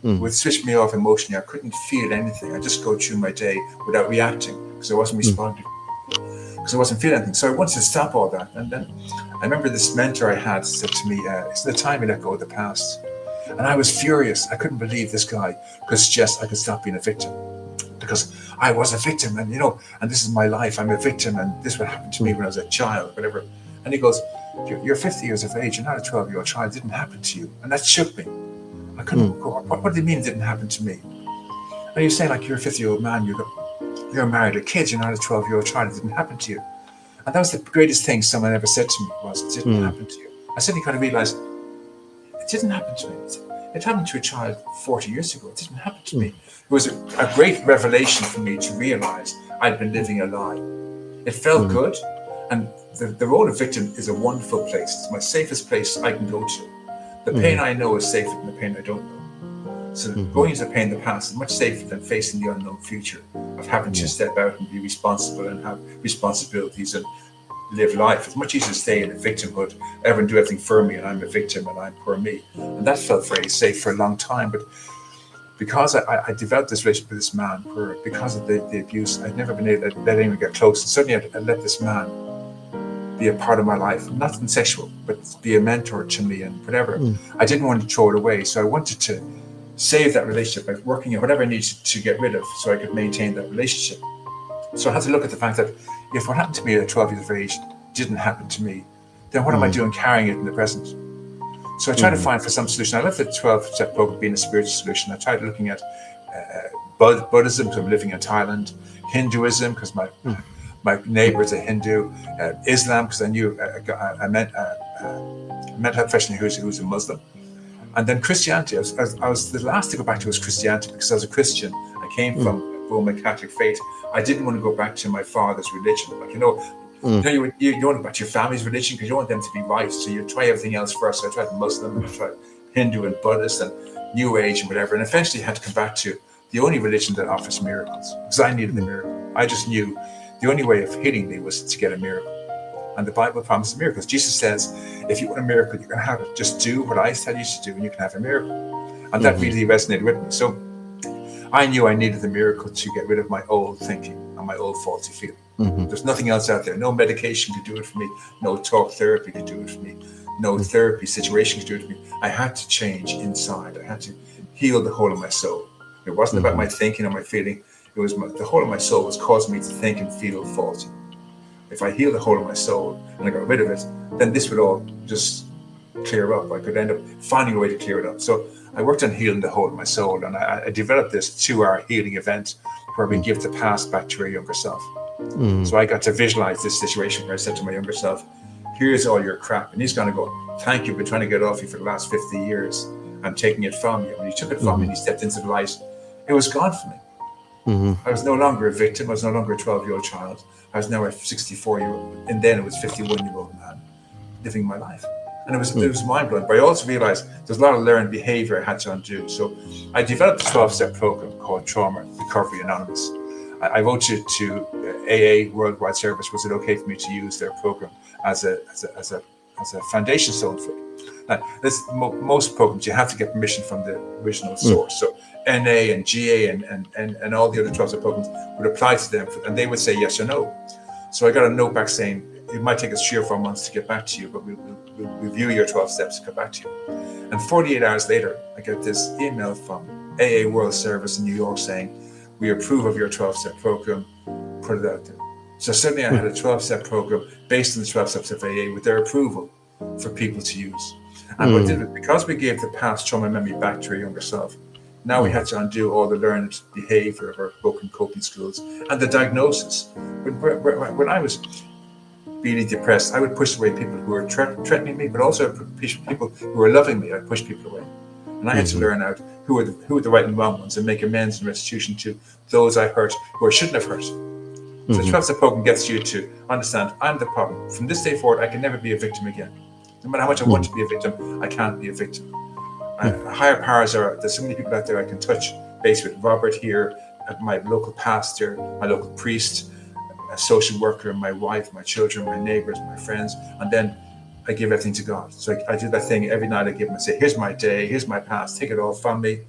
B: It would switch me off emotionally. I couldn't feel anything. I just go through my day without reacting because I wasn't responding, because I wasn't feeling anything. So I wanted to stop all that. And then I remember this mentor I had said to me, it's the time you let go of the past. And I was furious. I couldn't believe this guy could suggest I could stop being a victim, because I was a victim, and and this is my life. I'm a victim, and this would happen to me when I was a child, whatever. And he goes, you're 50 years of age. You're not a 12-year-old child. It didn't happen to you. And that shook me. I couldn't go, what do you mean it didn't happen to me? And you're saying like you're a 50-year-old man, you're married with kids, you're not a 12-year-old child, it didn't happen to you. And that was the greatest thing someone ever said to me, was it didn't happen to you. I suddenly kind of realized it didn't happen to me. It happened to a child 40 years ago. It didn't happen to me. It was a great revelation for me to realize I'd been living a lie. It felt good. And the role of victim is a wonderful place. It's my safest place I can go to. The pain I know is safer than the pain I don't know. So going into the pain in the past is much safer than facing the unknown future of having to step out and be responsible and have responsibilities and live life. It's much easier to stay in a victimhood. Everyone do everything for me and I'm a victim and I'm poor me. And that felt very safe for a long time. But because I developed this relationship with this man, where because of the abuse, I'd never been able to let anyone get close. And suddenly I let this man be a part of my life, nothing sexual, but be a mentor to me and whatever. I didn't want to throw it away. So I wanted to save that relationship by working out whatever I needed to get rid of so I could maintain that relationship. So I had to look at the fact that if what happened to me at 12 years of age didn't happen to me, then what am I doing carrying it in the present? So I tried to find for some solution. I love the 12-step program being a spiritual solution. I tried looking at Buddhism, because I'm living in Thailand, Hinduism, because my neighbor is a Hindu, Islam, because I knew I met a professional who's a Muslim, and then Christianity. I was the last to go back to was Christianity, because as a Christian, I came from a Roman Catholic faith. I didn't want to go back to my father's religion. Like, you want to go back to your family's religion because you want them to be right. So you try everything else first. So I tried Muslim, and I tried Hindu and Buddhist and New Age and whatever, and eventually had to come back to the only religion that offers miracles, because I needed the miracle. I just knew the only way of healing me was to get a miracle. And the Bible promises miracles. Jesus says, if you want a miracle, you're going to have it. Just do what I tell you to do, and you can have a miracle. And that really resonated with me. So I knew I needed the miracle to get rid of my old thinking and my old faulty feeling. There's nothing else out there. No medication could do it for me. No talk therapy could do it for me. No therapy situation could do it for me. I had to change inside. I had to heal the whole of my soul. It wasn't about my thinking or my feeling. It was the whole of my soul was causing me to think and feel faulty. If I healed the whole of my soul and I got rid of it, then this would all just clear up. I could end up finding a way to clear it up. So I worked on healing the whole of my soul, and I developed this 2-hour healing event where we give the past back to our younger self. So I got to visualize this situation where I said to my younger self, here's all your crap. And he's going to go, thank you for trying to get off you for the last 50 years. I'm taking it from you. And he took it from me and he stepped into the light. It was gone for me. I was no longer a victim. I was no longer a 12-year-old child. I was now a 64-year-old. And then it was 51-year-old man living my life. And it was mind-blowing. But I also realized there's a lot of learned behavior I had to undo. So I developed a 12-step program called Trauma Recovery Anonymous. I wrote to AA Worldwide Service. Was it okay for me to use their program as a foundation stone for it? Now, most programs, you have to get permission from the original source. So NA and GA and all the other 12-step programs would apply to them, and they would say yes or no. So I got a note back saying, it might take us 3 or 4 months to get back to you, but we'll review your 12 steps and come back to you. And 48 hours later, I get this email from AA World Service in New York saying, we approve of your 12-step program, put it out there. So suddenly I had a 12-step program based on the 12 steps of AA with their approval for people to use. And what did it, because we gave the past trauma memory back to our younger self, now we had to undo all the learned behavior of our broken coping skills and the diagnosis. When I was really depressed, I would push away people who were threatening me, but also people who were loving me. I'd push people away. And I had to learn out who are the right and wrong ones and make amends and restitution to those I hurt who I shouldn't have hurt. So the 12-step program gets you to understand, I'm the problem. From this day forward, I can never be a victim again. No matter how much I want to be a victim, I can't be a victim. Higher powers there's so many people out there I can touch base with. Robert here, my local pastor, my local priest, a social worker, my wife, my children, my neighbors, my friends, and then I give everything to God. So I do that thing every night. I give him and say, here's my day, here's my past, take it all from me.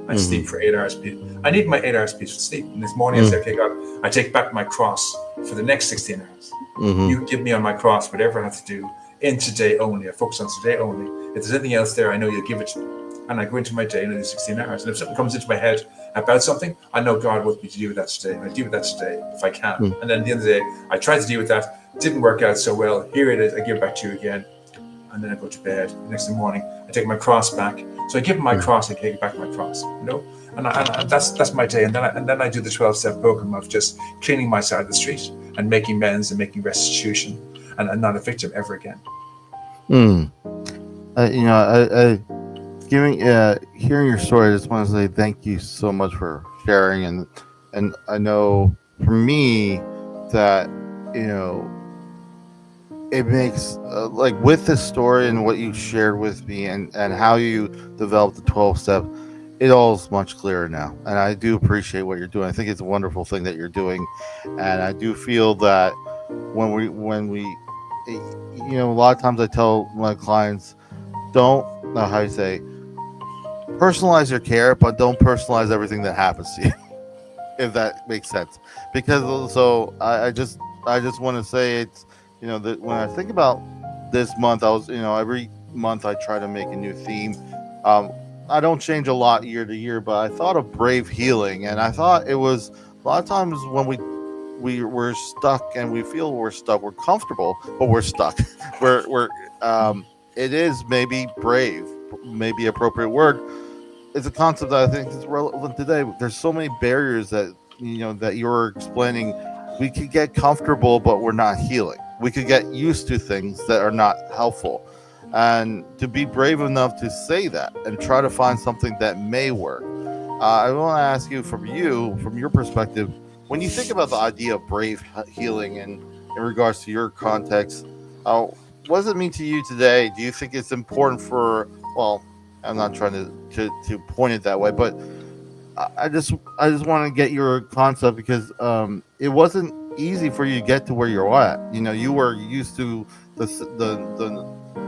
B: I sleep for 8 hours. I need my 8 hours peaceful sleep. And this morning I say, okay, God, I take back my cross for the next 16 hours. You give me on my cross whatever I have to do in today only. I focus on today only. If there's anything else there, I know you'll give it to me. And I go into my day and I do 16 hours. And if something comes into my head about something, I know God wants me to deal with that today. And I deal with that today if I can. And then at the end of the day, I try to deal with that. Didn't work out so well. Here it is. I give it back to you again. And then I go to bed. The next morning, I take my cross back. So I give him my cross. I take back my cross. You know, and that's my day. And then I do the 12-step program of just cleaning my side of the street and making amends and making restitution, and not a victim ever again.
A: Hearing your story, I just want to say thank you so much for sharing, and I know for me that, it makes like with this story and what you shared with me and how you developed the 12 step, it all is much clearer now. And I do appreciate what you're doing. I think it's a wonderful thing that you're doing. And I do feel that when we a lot of times I tell my clients, don't how you say, personalize your care, but don't personalize everything that happens to you. If that makes sense. Because so I just want to say it's, that when I think about this month, I was, every month I try to make a new theme. Um, I don't change a lot year to year, but I thought of brave healing, and I thought it was a lot of times when we're stuck and we feel we're stuck, we're comfortable, but we're stuck. we're it is maybe brave, maybe appropriate word. It's a concept that I think is relevant today. There's so many barriers that that you're explaining. We could get comfortable, but we're not healing. We could get used to things that are not helpful, and to be brave enough to say that and try to find something that may work. I want to ask you, from your perspective, when you think about the idea of brave healing and in regards to your context, what does it mean to you today? Do you think it's important for, well, I'm not trying to point it that way, but I just want to get your concept, because it wasn't easy for you to get to where you're at. You were used to the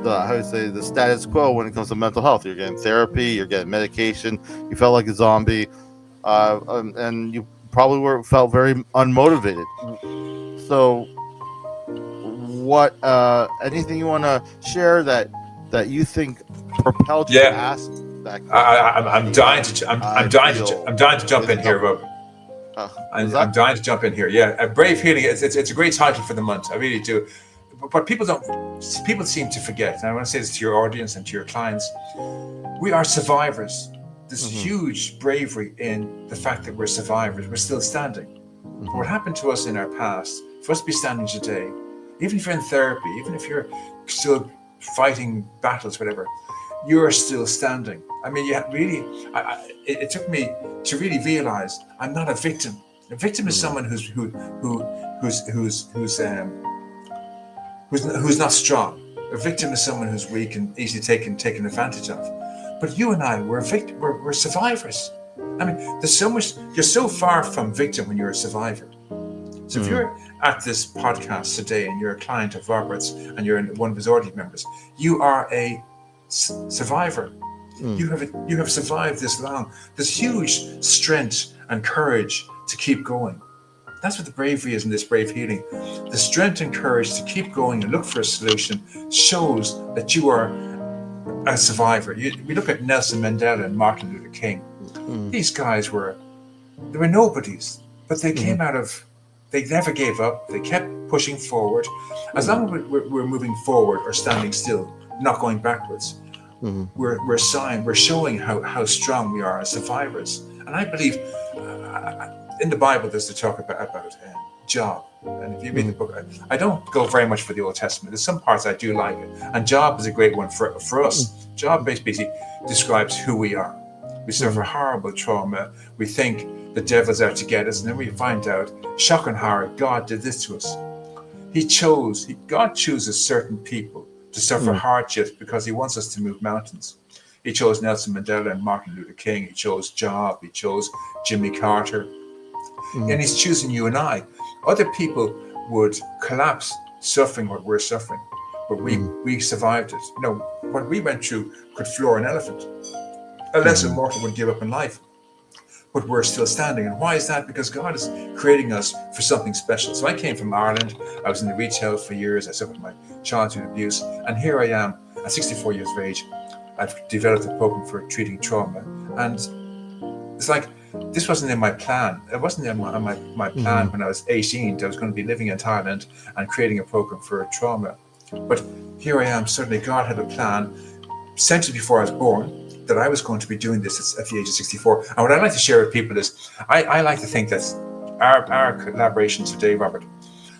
A: how do you say, the status quo when it comes to mental health. You're getting therapy, you're getting medication. You felt like a zombie, and you probably felt very unmotivated. So, what anything you want to share that you think propelled you to ask that question?
B: I'm dying to jump in here, Rob. I'm dying to jump in here. Yeah, brave healing. It's a great title for the month. I really do. But people seem to forget, and I want to say this to your audience and to your clients: we are survivors. There's huge bravery in the fact that we're survivors. We're still standing. What happened to us in our past, for us to be standing today, even if you're in therapy, even if you're still fighting battles, whatever, you are still standing. I mean, it took me to really realize I'm not a victim. A victim is someone who's not strong. A victim is someone who's weak and easily taken advantage of. But you and I, we're survivors. I mean, there's so much. You're so far from victim when you're a survivor. So if you're at this podcast today and you're a client of Robert's and you're one of his audience members, you are a survivor. You have survived this long. There's huge strength and courage to keep going. That's what the bravery is in this brave healing. The strength and courage to keep going and look for a solution shows that you are a survivor. We look at Nelson Mandela and Martin Luther King. These guys were nobodies, but they came out of. They never gave up. They kept pushing forward. As long as we're moving forward or standing still, not going backwards, we're showing how strong we are as survivors. And I believe in the Bible there's the talk about Job. And if you read the book, I don't go very much for the Old Testament. There's some parts I do like it. And Job is a great one for us. Job basically describes who we are. We suffer horrible trauma. We think the devil's out to get us. And then we find out, shock and horror, God did this to us. God chooses certain people to suffer hardships because he wants us to move mountains. He chose Nelson Mandela and Martin Luther King. He chose Job. He chose Jimmy Carter. And he's choosing you and I. Other people would collapse suffering what we're suffering, but we survived it. What we went through could floor an elephant. A lesser mortal would give up in life, but we're still standing. And why is that? Because God is creating us for something special. So I came from Ireland. I was in the retail for years. I suffered my childhood abuse. And here I am at 64 years of age. I've developed a program for treating trauma. And it's like, this wasn't in my plan. It wasn't in my plan when I was 18 that I was going to be living in Thailand and creating a program for trauma. But here I am. Suddenly God had a plan centuries before I was born that I was going to be doing this at the age of 64. And what I'd like to share with people is I like to think that our collaboration today, Robert,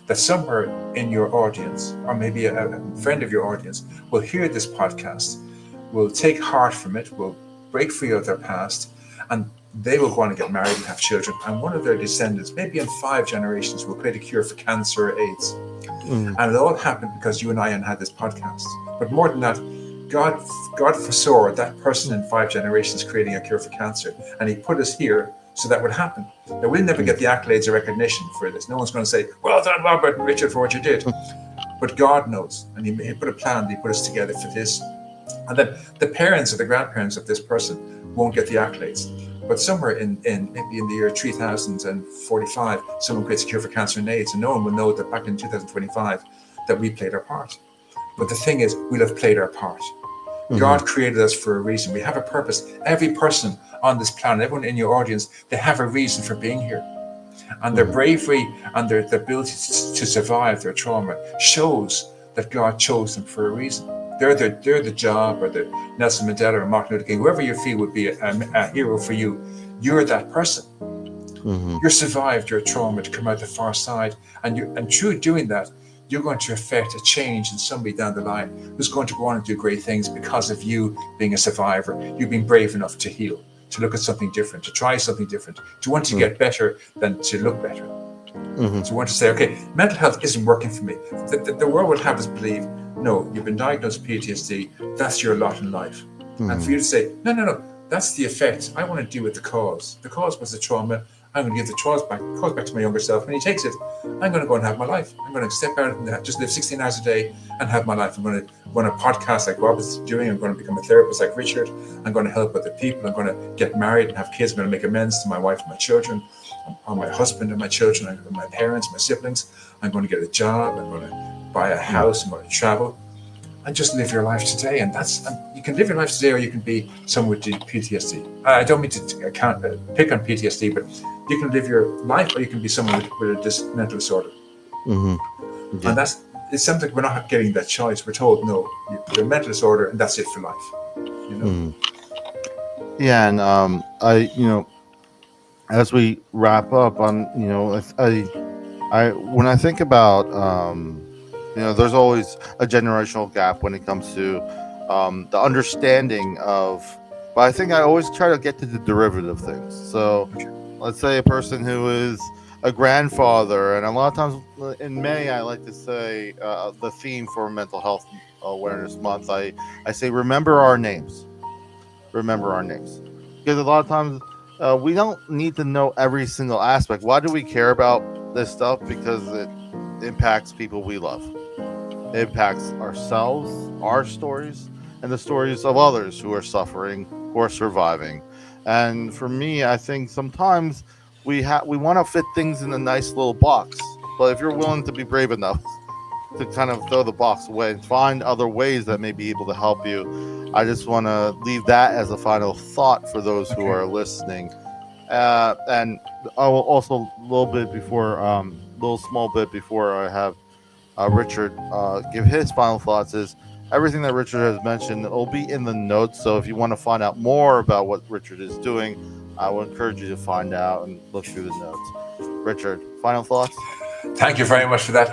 B: that somewhere in your audience, or maybe a friend of your audience, will hear this podcast, will take heart from it, will break free of their past, And they will go on and get married and have children. And one of their descendants, maybe in 5 generations, will create a cure for cancer or AIDS. And it all happened because you and I had this podcast. But more than that, God foresaw that person in 5 generations creating a cure for cancer. And he put us here so that would happen. Now, we'll never get the accolades or recognition for this. No one's going to say, well done, Robert and Richard, for what you did. But God knows. And he put a plan. He put us together for this. And then the parents or the grandparents of this person won't get the accolades. But somewhere in maybe in the year 3045, someone creates a cure for cancer and AIDS. And no one will know that back in 2025 that we played our part. But the thing is, we'll have played our part. God created us for a reason. We have a purpose. Every person on this planet, everyone in your audience, they have a reason for being here. And their bravery and their ability to survive their trauma shows that God chose them for a reason. They're the job, or the Nelson Mandela or Martin Luther King, whoever you feel would be a hero for you. You're that person. You survived your trauma to come out the far side. And through doing that, you're going to affect a change in somebody down the line who's going to go on and do great things because of you being a survivor, you being brave enough to heal, to look at something different, to try something different, to want to get better than to look better. To want to say, okay, mental health isn't working for me. The world would have us believe, no, you've been diagnosed with PTSD, that's your lot in life. And for you to say, no, that's the effect. I want to deal with the cause. The cause was the trauma. I'm going to give the cause back to my younger self. When he takes it, I'm going to go and have my life. I'm going to step out and just live 16 hours a day and have my life. I'm going to run a podcast like Rob is doing. I'm going to become a therapist like Richard. I'm going to help other people. I'm going to get married and have kids. I'm going to make amends to my wife and my children, on my husband and my children, my parents, my siblings. I'm going to get a job. I'm going to buy a house. I'm going to travel. And just live your life today. And you can live your life today, or you can be someone with PTSD. I don't mean to pick on PTSD, but you can live your life, or you can be someone with a mental disorder. And it's something we're not getting that choice. We're told, no, you're a mental disorder, and that's it for life.
A: Yeah, and as we wrap up on, I when I think about there's always a generational gap when it comes to the understanding of, but I think I always try to get to the derivative things. So let's say a person who is a grandfather, and a lot of times in May, I like to say the theme for Mental Health Awareness Month, I say, remember our names. Remember our names. Because a lot of times we don't need to know every single aspect. Why do we care about this stuff? Because it impacts people we love. It impacts ourselves, our stories, and the stories of others who are suffering, who are surviving. And for me, I think sometimes we want to fit things in a nice little box. But if you're willing to be brave enough to kind of throw the box away and find other ways that may be able to help you, I just want to leave that as a final thought for those who are listening. And I will also a little small bit before I have Richard give his final thoughts, is everything that Richard has mentioned will be in the notes. So if you want to find out more about what Richard is doing, I will encourage you to find out and look through the notes. Richard, final thoughts?
B: Thank you very much for that.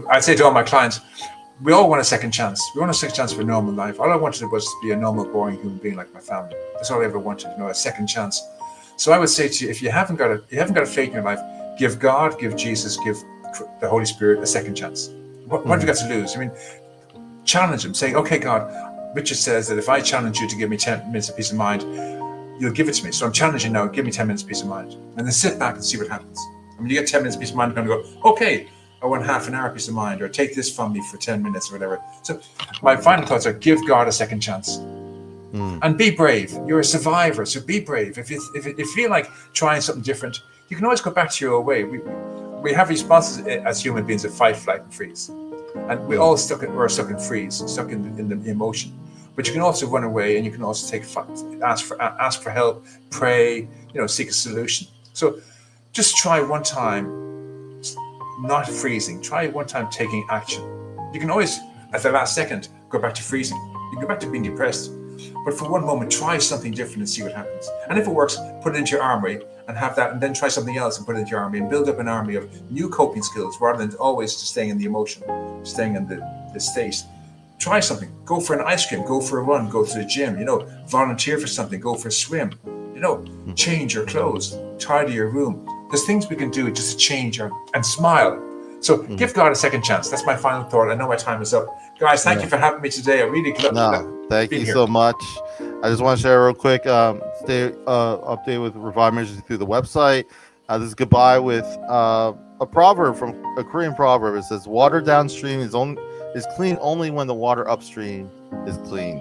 B: I'd say to all my clients, we all want a second chance. We want a second chance for a normal life. All I wanted was to be a normal, boring human being like my family. That's all I ever wanted, a second chance. So I would say to you, if you haven't got a faith in your life, give God, give Jesus, give the Holy Spirit a second chance. What have you got to lose? I mean, challenge him. Say, okay, God, Richard says that if I challenge you to give me 10 minutes of peace of mind, you'll give it to me. So I'm challenging now, give me 10 minutes of peace of mind. And then sit back and see what happens. I mean, you get 10 minutes of peace of mind, you're going to go, okay, I want half an hour peace of mind, or take this from me for 10 minutes or whatever. So my final thoughts are, give God a second chance. And be brave. You're a survivor, so be brave. If you feel like trying something different, you can always go back to your old way. We have responses as human beings of fight, flight, and freeze. And we're all stuck in freeze, stuck in the emotion. But you can also run away, and you can also ask for help, pray, seek a solution. So just try one time, not freezing. Try one time taking action. You can always, at the last second, go back to freezing. You can go back to being depressed. But for one moment, try something different and see what happens. And if it works, put it into your armory and have that, and then try something else and put it into your army, and build up an army of new coping skills rather than always just staying in the emotion, staying in the state. Try something. Go for an ice cream. Go for a run. Go to the gym. Volunteer for something. Go for a swim. change your clothes, tidy your room. There's things we can do just to change and smile. So give God a second chance. That's my final thought. I know my time is up. Guys, thank you for having me today. I really
A: thank you so much. I just want to share real quick, stay updated with Revive Ministries through the website. This is goodbye with a proverb from a Korean proverb. It says, water downstream is clean only when the water upstream is clean.